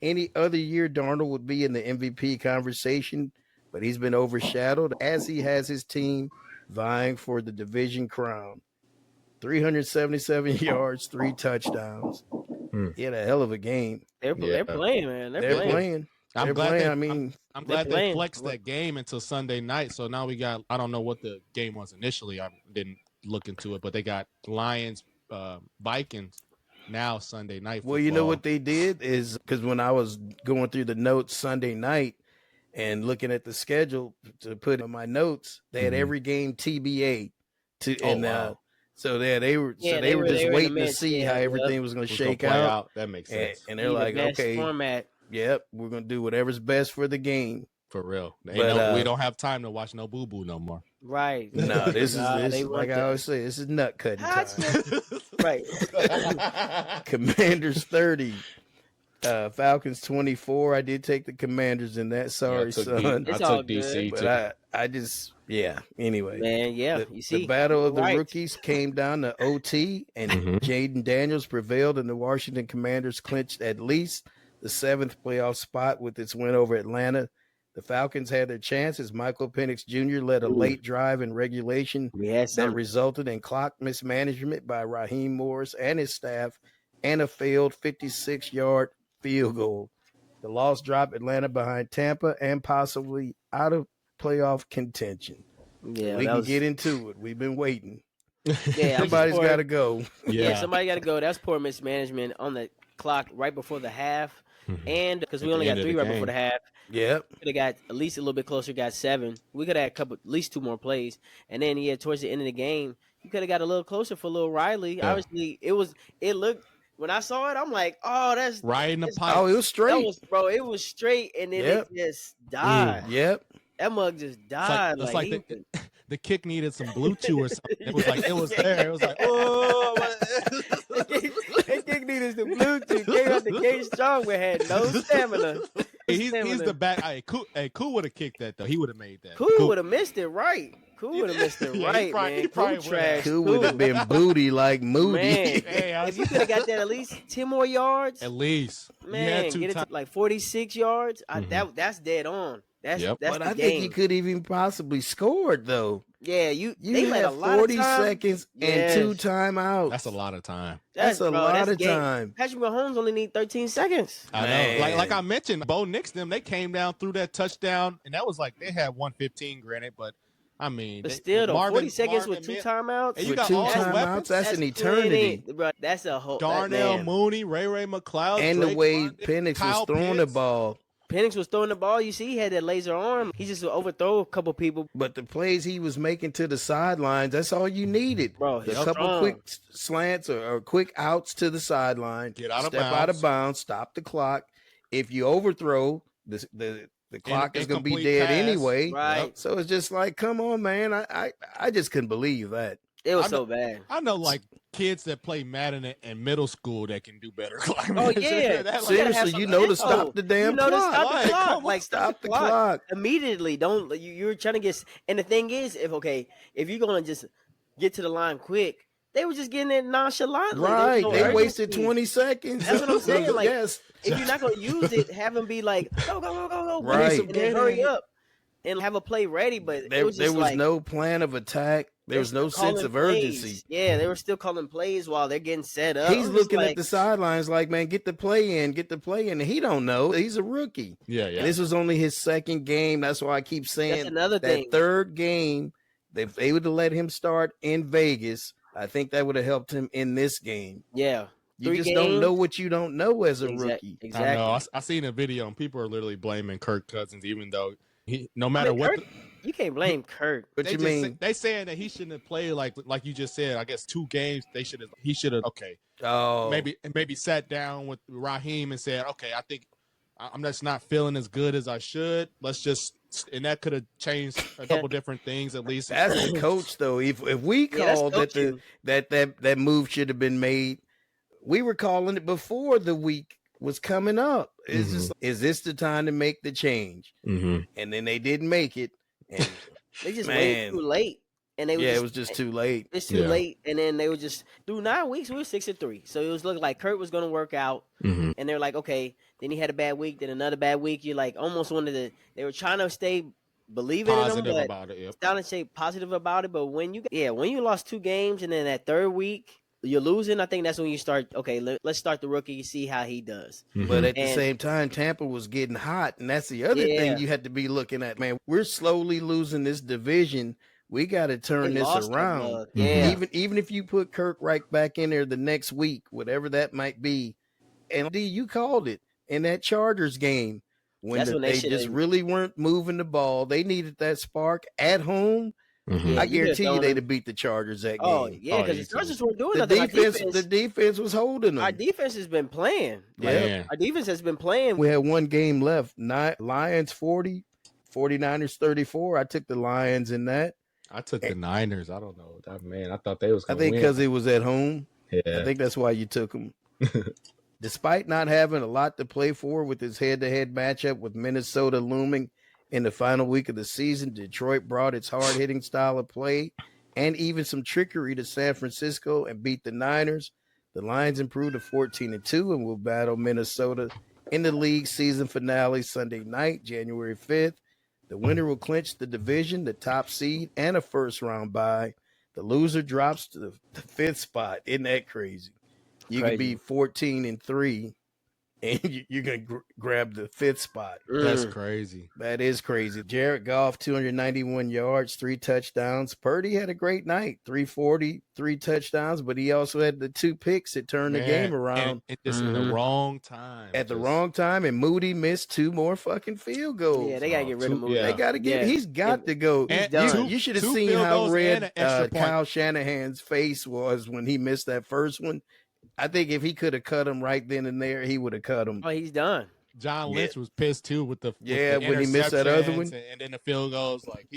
Any other year, Darnold would be in the MVP conversation, but he's been overshadowed as he has his team vying for the division crown. 377 yards, 3 touchdowns. He had a hell of a game. They're playing, man. They're playing. I'm glad playing. they, I mean, I'm glad they playing. flexed that game until Sunday night. So now we got, I don't know what the game was initially. I didn't look into it, but they got Lions, Vikings now Sunday night. well, you know football. what they did is because when I was going through the notes Sunday night and looking at the schedule to put in my notes, they had every game TBA. So they were just waiting to see how everything was going to Who's gonna shake play out. That makes And, sense. and they're like, okay, format. yep, we're going to do whatever's best for the game. For real. But, We don't have time to watch no boo-boo no more. Right. No, this is they like want I always say, this is nut cutting time. Right. Commanders 30, Falcons 24. I did take the Commanders in that. Sorry, son. It's I all took DC good. too. But I just, anyway. Man, yeah. The, You see. the battle of the Right. rookies came down to OT, and Jaden Daniels prevailed, and the Washington Commanders clinched at least the 7th playoff spot with its win over Atlanta. The Falcons had their chances. Michael Penix Jr. led a late drive in regulation We had that some. resulted in clock mismanagement by Raheem Morris and his staff and a failed 56-yard field goal. The loss dropped Atlanta behind Tampa and possibly out of playoff contention. Yeah, We that can was, get into it. We've been waiting. yeah. I'm Somebody's sure- got to go. Yeah, somebody got to go. That's poor mismanagement on the clock right before the half, and because At we the only end got of 3 the right game. before the half. Yep. Could have got at least a little bit closer. Got 7. We could have had at least 2 more plays, and then towards the end of the game, you could have got a little closer for Lil Riley. Yeah. Obviously, it looked. When I saw it, I'm like, oh, that's Right in the it's- pipe. Oh, it was That straight. was, bro. It was straight, and then Yep. it just died. Yep. That mug just died. It's like like he- the kick needed some Bluetooth or something. It was like it was there. It was like, oh. that kick needed the Bluetooth. Came out the gate strong, but had no stamina. He's the back. Hey, Cool would have kicked that though. He would have made that. Cool would have missed it right. Cool would have missed it Yeah, right, he man. probably Cool would've. trash. Cool would have been booty like Moody. Man, Hey, I if you could have got that at least 10 more yards, At least you man, had two get it times. to like 46 yards. Mhm. That's dead on. That's Yep. that's But the I game. think he could even possibly scored though. Yeah, You they let a had lot 40 of time. seconds Yes. and 2 timeouts. That's a lot of time. That's a lot that's of game. time. Patrick Mahomes only need 13 seconds. I Man. know. Like I mentioned, Bo Nix them, they came down through that touchdown, and that was like they had 115, granted, but I mean, But still, though, 40 seconds with 2 Mill- timeouts. And you With got 2 all those timeouts, weapons? that's an plenty, eternity. bro. That's a whole. Darnell man. Mooney, Ray McLeod, And Drake the way London, Penix Kyle was throwing the Pitts. ball. Penix was throwing the ball. You see, he had that laser arm. He just would overthrow a couple people. But the plays he was making to the sidelines, that's all you needed. Bro, A he's couple strong. quick slants or quick outs to the sideline. Get out of step out of bounds, stop the clock. If you overthrow, the clock is going to be incomplete dead pass. anyway. Right. So it's just like, come on, man. I just couldn't believe that. It was I so bad. I know, like kids that play Madden in middle school that can do better. Oh, yeah. That, You gotta have Seriously, some you know to info. stop the damn You know to clock. stop the Like, clock. come on, Like Stop the clock. immediately. Don't you're trying to get. And the thing is, if you're gonna just get to the line quick, they were just getting it nonchalantly. There was Right. no They wasted urgency. 20 seconds. That's what I'm saying, like, yes. If you're not gonna use it, have them be like, go, go, go, go, go, Right. and then hurry up and have a play ready. But There was was just like, no plan of attack. There was no calling sense of plays. urgency. Yeah, they were still calling plays while they're getting set up. He's I'm just looking like, at the sidelines like, man, get the play in. And he don't know. He's a rookie. yeah, And this was only his second game. That's why I keep That's saying another that thing. third game, if they would have let him start in Vegas, I think that would have helped him in this game. Yeah, You 3 just don't games. know what you don't know as a Exact- rookie. Exactly. I know. I seen a video and people are literally blaming Kirk Cousins, even though no matter what. Kirk, you can't blame Kirk. What They you just mean? they saying that he shouldn't have played like you just said. I guess 2 games he should have Oh, maybe sat down with Raheem and said, okay, I think I'm just not feeling as good as I should. Let's just, and that could have changed a couple different things at least. that's the coach though. If we Yeah, that's called that coaching. that move should have been made, we were calling it before the week was coming up. It's just, is this the time to make the change? Mm-hmm. And then they didn't make it. And They just Man. waited too late, and they yeah, it was just too late. It's too Yeah. late, and then they were just through 9 weeks. We were 6-3, so it was looking like Kurt was going to work out, Mm-hmm. and they're like, okay. Then he had a bad week, then another bad week. You like almost wanted to. They were trying to stay believing in Positive him, but about it. Yep. down and say positive about it. But when you lost 2 games, and then that third week you're losing, I think that's when you start. Okay, let's start the rookie, see how he does. But at the And- same time, Tampa was getting hot, and that's the other Yeah. thing you had to be looking at. Man, we're slowly losing this division. We got to turn They this lost that around. mug. Yeah, Even if you put Kirk right back in there the next week, whatever that might be, and D, you called it in that Chargers game when, That's when they they just should've- really weren't moving the ball. They needed that spark at home. Mhm. Yeah, I you could've guarantee you thrown they'd them- have beat the Chargers that Oh game. yeah, Oh, because you the Chargers weren't doing The nothing. defense was holding them. Our defense has been playing. Like, Yeah. our defense has been playing. We had one game left. Lions 40, 49ers 34. I took the Lions in that. I took the Niners. I don't know. I thought they was I going think to win. because it was at home. I Yeah. think that's why you took them. Despite not having a lot to play for with his head-to-head matchup with Minnesota looming in the final week of the season, Detroit brought its hard-hitting style of play and even some trickery to San Francisco and beat the Niners. The Lions improved to 14-2 and will battle Minnesota in the league season finale Sunday night, January 5th. The winner will clinch the division, the top seed, and a first-round bye. The loser drops to the 5th spot. Isn't that crazy? You could be 14-3 and you're going to grab the 5th spot. That's crazy. That is crazy. Jared Goff, 291 yards, 3 touchdowns. Purdy had a great night, 340, 3 touchdowns, but he also had the 2 picks that turned the game around. And just in the wrong time. At the wrong time, and Moody missed 2 more fucking field goals. Yeah, they got to get rid of Moody. They got to get. He's got to go. You should have seen how red Kyle Shanahan's face was when he missed that first one. I think if he could have cut him right then and there, he would have cut him. Oh, he's done. John Lynch was pissed too with the when he missed that other one, and then the field goals. Like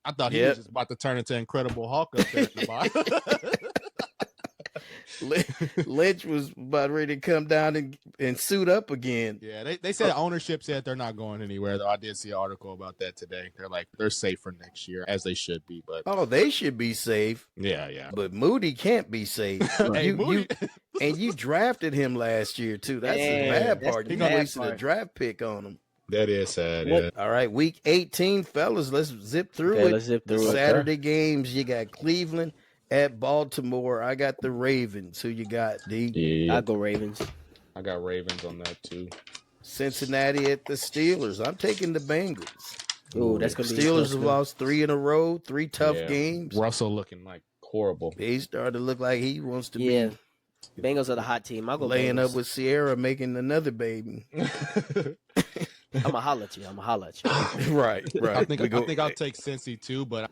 I thought he was just about to turn into Incredible Hulk up there at the bottom. Lynch was about ready to come down and suit up again. Yeah, they said ownership said they're not going anywhere. Though I did see an article about that today. They're like they're safe for next year, as they should be. But they should be safe. Yeah. But Moody can't be safe. Moody. You drafted him last year too. That's the bad part. You wasted a draft pick on him. That is sad. Yeah. All right, week 18, fellas. Let's zip through it. Let's zip through Saturday games. You got Cleveland at Baltimore. I got the Ravens. Who you got, D? Yeah. I go Ravens. I got Ravens on that too. Cincinnati at the Steelers. I'm taking the Bengals. Ooh, that's gonna be Steelers have lost 3 in a row. 3 tough games. Russell looking like horrible. He started to look like he wants to be. Bengals are the hot team. I'll go laying Bengals. up with Sierra, making another baby. I'm gonna holler at you. Right. I think I'll take Cincy too, but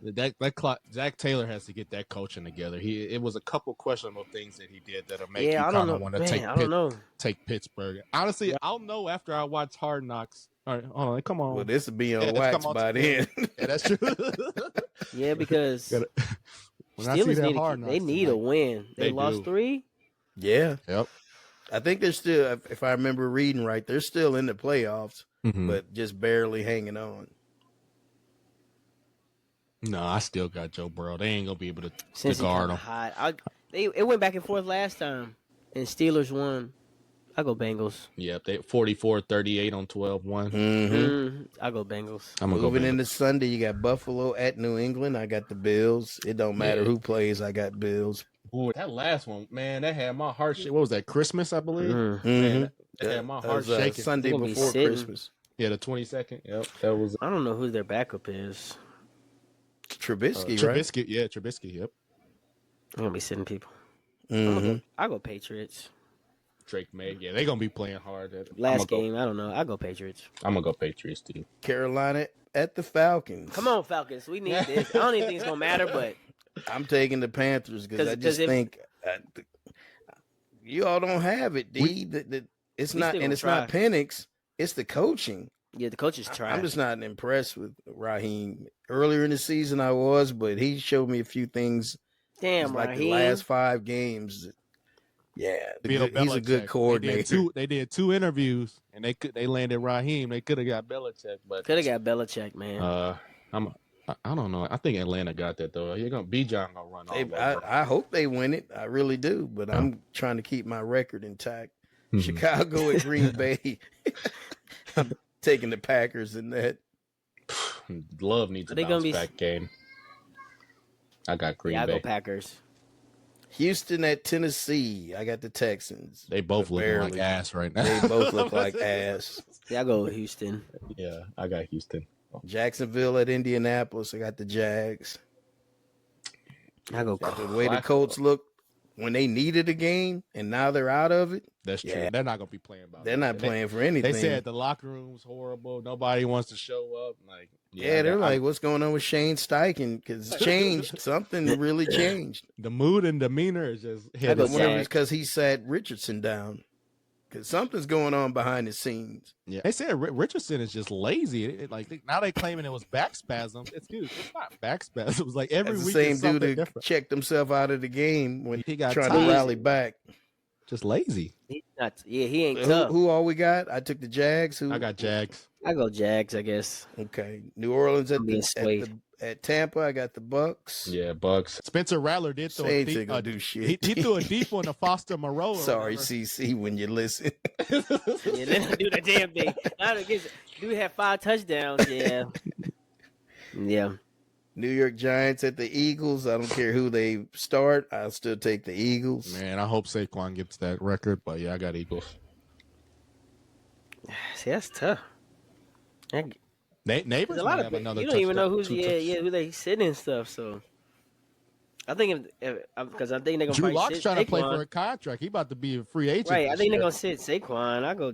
Zach Taylor has to get that coaching together. It was a couple questionable things that he did that'll make you kind of want to take Pittsburgh. Honestly, I'll know after I watch Hard Knocks. All right, hold on, come on. Well, this will be on wax by then. Yeah, that's true. Yeah, because Steelers need a win. They lost 3. Yeah. Yep. I think they're still, if I remember reading right, they're still in the playoffs, but just barely hanging on. No, I still got Joe Burrow. They ain't gonna be able to guard him. It went back and forth last time, and Steelers won. I go Bengals. Yep, they 44-38 on 12-1. I go Bengals. I'm moving into Sunday. You got Buffalo at New England. I got the Bills. It don't matter who plays. I got Bills. Ooh, that last one, man, that had my heart shaking. What was that, Christmas, I believe? Man, that had my heart shaking. Sunday before Christmas. Yeah, the 22nd. Yep, that was. I don't know who their backup is. Trubisky, right? Trubisky, yep. I'm going to be sitting people. I'll go Patriots. Drake May, yeah, they're going to be playing hard. Last game, I don't know. I'll go Patriots. I'm going to go Patriots, too. Carolina at the Falcons. Come on, Falcons. We need this. I don't even think it's going to matter, but. I'm taking the Panthers because I just think you all don't have it, D. It's not Penix. It's the coaching. Yeah, the coaches try. I'm just not impressed with Raheem. Earlier in the season, I was, but he showed me a few things. Damn, like Raheem. The last 5 games. Yeah, he's a good coordinator. They did 2 interviews, and they landed Raheem. They could have got Belichick, but could have got Belichick, man. I don't know. I think Atlanta got that though. You're gonna Bijan gonna run all. I hope they win it. I really do. But I'm trying to keep my record intact. Chicago at Green Bay. I'm taking the Packers in that. Love needs a bounce back game. I got Green Bay. I go Packers. Houston at Tennessee. I got the Texans. They both look like ass right now. They both look like ass. Yeah, I go Houston. Yeah, I got Houston. Jacksonville at Indianapolis. I got the Jags. I go. The way the Colts look when they needed a game and now they're out of it. That's true. Yeah. They're not gonna be playing about. They're not playing for anything. They said the locker room's horrible. Nobody wants to show up. Like, they're like, what's going on with Shane Steichen? Because it's changed. Something really changed. The mood and demeanor is just. I wonder because he sat Richardson down. Because something's going on behind the scenes. Yeah, they said Richardson is just lazy. Now they claiming it was back spasms. It's not back spasms. It was like every week. The same dude that different. Checked himself out of the game when he got trying to rally back. Just lazy. He's not. Yeah, he ain't tough. Who all we got? I took the Jags. I got Jags. I go Jags, I guess. Okay, New Orleans at Tampa. I got the Bucks. Yeah, Bucks. Spencer Rattler did throw a deep. Do shit. He threw a deep on the Foster Moreau. Sorry, CC, when you listen. Yeah, they don't do the damn thing. Dude had 5 touchdowns. Yeah. Yeah. New York Giants at the Eagles. I don't care who they start. I'll still take the Eagles. Man, I hope Saquon gets that record, but yeah, I got Eagles. See, that's tough. That- Neighbors There's a might lot of have people. another You don't even know touchdown, who's two who they sitting and stuff. So I think if because I think they're gonna Drew probably Lock's sit trying to play Saquon. for a contract. He about to be a free agent. Right, I this think they're year. gonna sit Saquon. I go,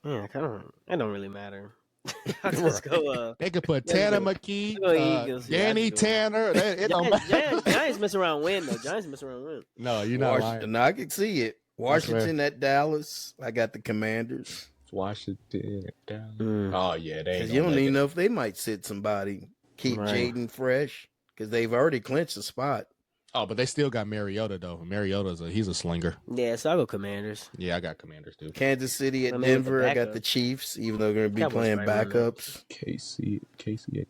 yeah, kind of. It don't really matter. I just go. They could put Yeah, Tanner go- McKee, go Eagles. Yeah, I Danny just go- Tanner. It don't matter. Giants mess around win though. Giants mess around win. No, you're not lying. Washington, I can see it. Washington at Dallas. I got the Commanders. Washington down. Mm. Oh yeah, they ain't Because you gonna don't make even it. know if they might sit somebody. Keep Right. Jaden fresh because they've already clinched the spot. Oh, but they still got Mariota though. He's a slinger. Yeah, so I go Commanders. Yeah, I got Commanders too. Kansas City at I mean, with the Denver. I got backup. the Chiefs, even though they're going to be Cowboys playing right around there. backups. Casey.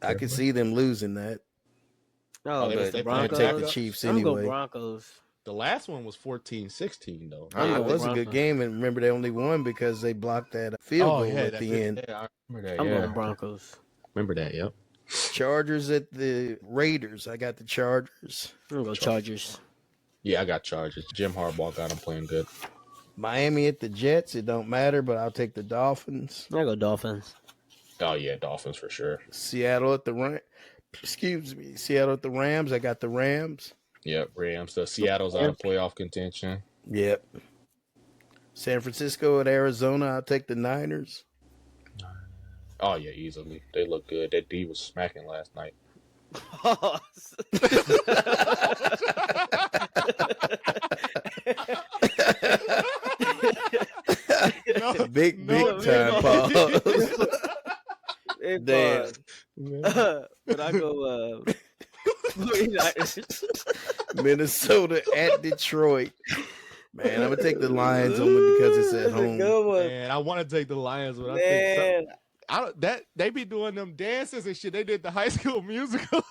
I can see them losing that. Oh, they- but they But playing I Broncos. take the backup? Chiefs I'm gonna go anyway. Broncos. The last one was 14-16 though. I know Yeah, it was a Broncos. good game, and remember they only won because they blocked that field goal at that the big- end. Yeah, I remember that. I'm yeah. going Broncos. Remember that? Yep. Chargers at the Raiders. I got the Chargers. I'm gonna go Chargers. Yeah, I got Chargers. Jim Harbaugh got them playing good. Miami at the Jets. It don't matter, but I'll take the Dolphins. I go Dolphins. Oh yeah, Dolphins for sure. Seattle at the Seattle at the Rams. I got the Rams. Yep, Rams. The Seattle's out of playoff contention. Yep. San Francisco at Arizona. I'll take the Niners. Oh yeah, easily. They look good. That D was smacking last night. Big No, time pause. Damn. But I go 49ers. Minnesota at Detroit. Man, I'm gonna take the Lions only because it's at That's a home. good one. Man, I want to take the Lions, but I think Man, they be doing them dances and shit. They did the High School Musical.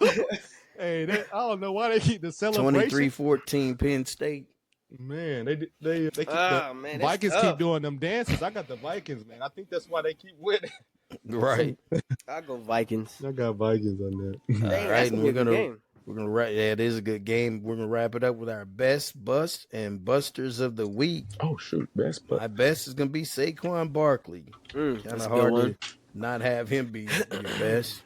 Hey, I don't know why they keep the celebration. 23-14 Penn State. Man, they keep oh man, that's Vikings keep tough. doing them dances. I got the Vikings, man. I think that's why they keep winning. Right. I go Vikings. I got Vikings on that. Dang, All that's right, gonna and be a good we're game. gonna wrap. Yeah, it is a good game. We're gonna wrap it up with our best bust and busters of the week. Oh shoot, best My best is gonna be Saquon Barkley. That's Kind a of good hard one. to not have him be your best.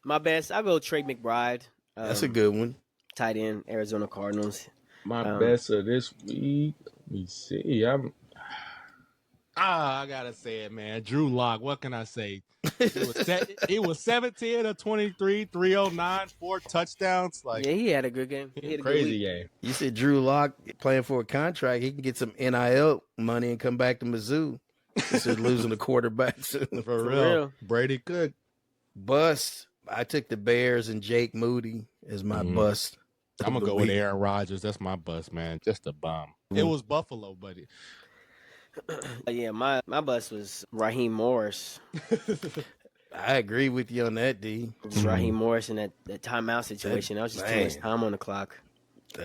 My best, I'll go Trey McBride. That's a good one. Tight end, Arizona Cardinals. My best of this week. Let me see. I gotta say it, man. Drew Lock. What can I say? It was 17 of 23, 309, 4 touchdowns. Like Yeah, he had a good game. He had a good crazy week. game. You said Drew Lock playing for a contract. He can get some NIL money and come back to Mizzou. Instead of losing the quarterback soon. For real. real. Brady Cook. Bust. I took the Bears and Jake Moody as my bust. I'm of gonna the go with week. Aaron Rodgers. That's my bust, man. Just a bomb. It was Buffalo, buddy. Yeah, my bus was Raheem Morris. I agree with you on that, D. Just Raheem Morris in that timeout situation. That was just too much man. time on the clock.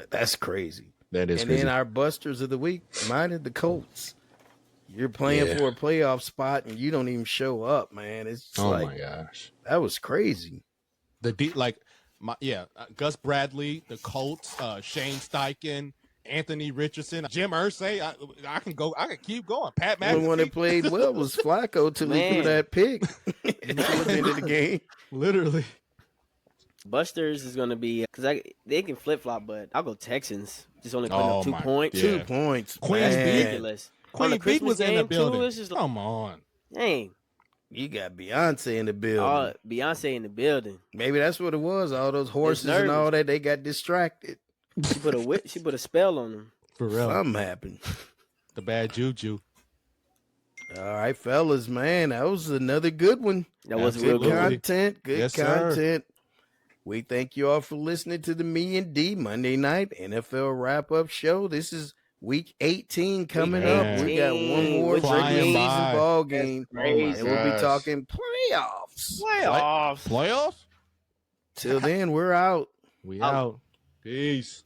That's crazy. That is And crazy. then our busters of the week, mine are the Colts. You're playing Yeah. for a playoff spot and you don't even show up, man. It's just Oh like my gosh. that was crazy. Gus Bradley, the Colts, Shane Steichen, Anthony Richardson, Jim Irsay. I can keep going. Pat The only one that McAfee. played well was Flacco till he threw Man. that pick at the end of the game. Literally. Busters is gonna be because they can flip flop, but I'll go Texans. Just only putting Oh up 2 my- points. yeah. 2 points. Queen's man. Beat. Ridiculous. On Queen the Beat Christmas was in the game, building. too, it's just like, Come on. dang, You got Beyonce in the building. Beyonce in the building. Maybe that's what it was. All those horses and nervous. all that, they got distracted. She put a spell on them. For real. Something happened. The bad juju. All right, fellas, man, that was another good one. That was Good real good. Absolutely. content. Good Yes, sir. content. We thank you all for listening to the Me and D Monday Night NFL Wrap Up Show. This is week 18 coming Week up. We got 18. one more Which regular flying season by. ball game, crazy. and we'll be gosh. talking playoffs. Playoffs. Playoffs? Till then, we're out. We Out. out. Peace.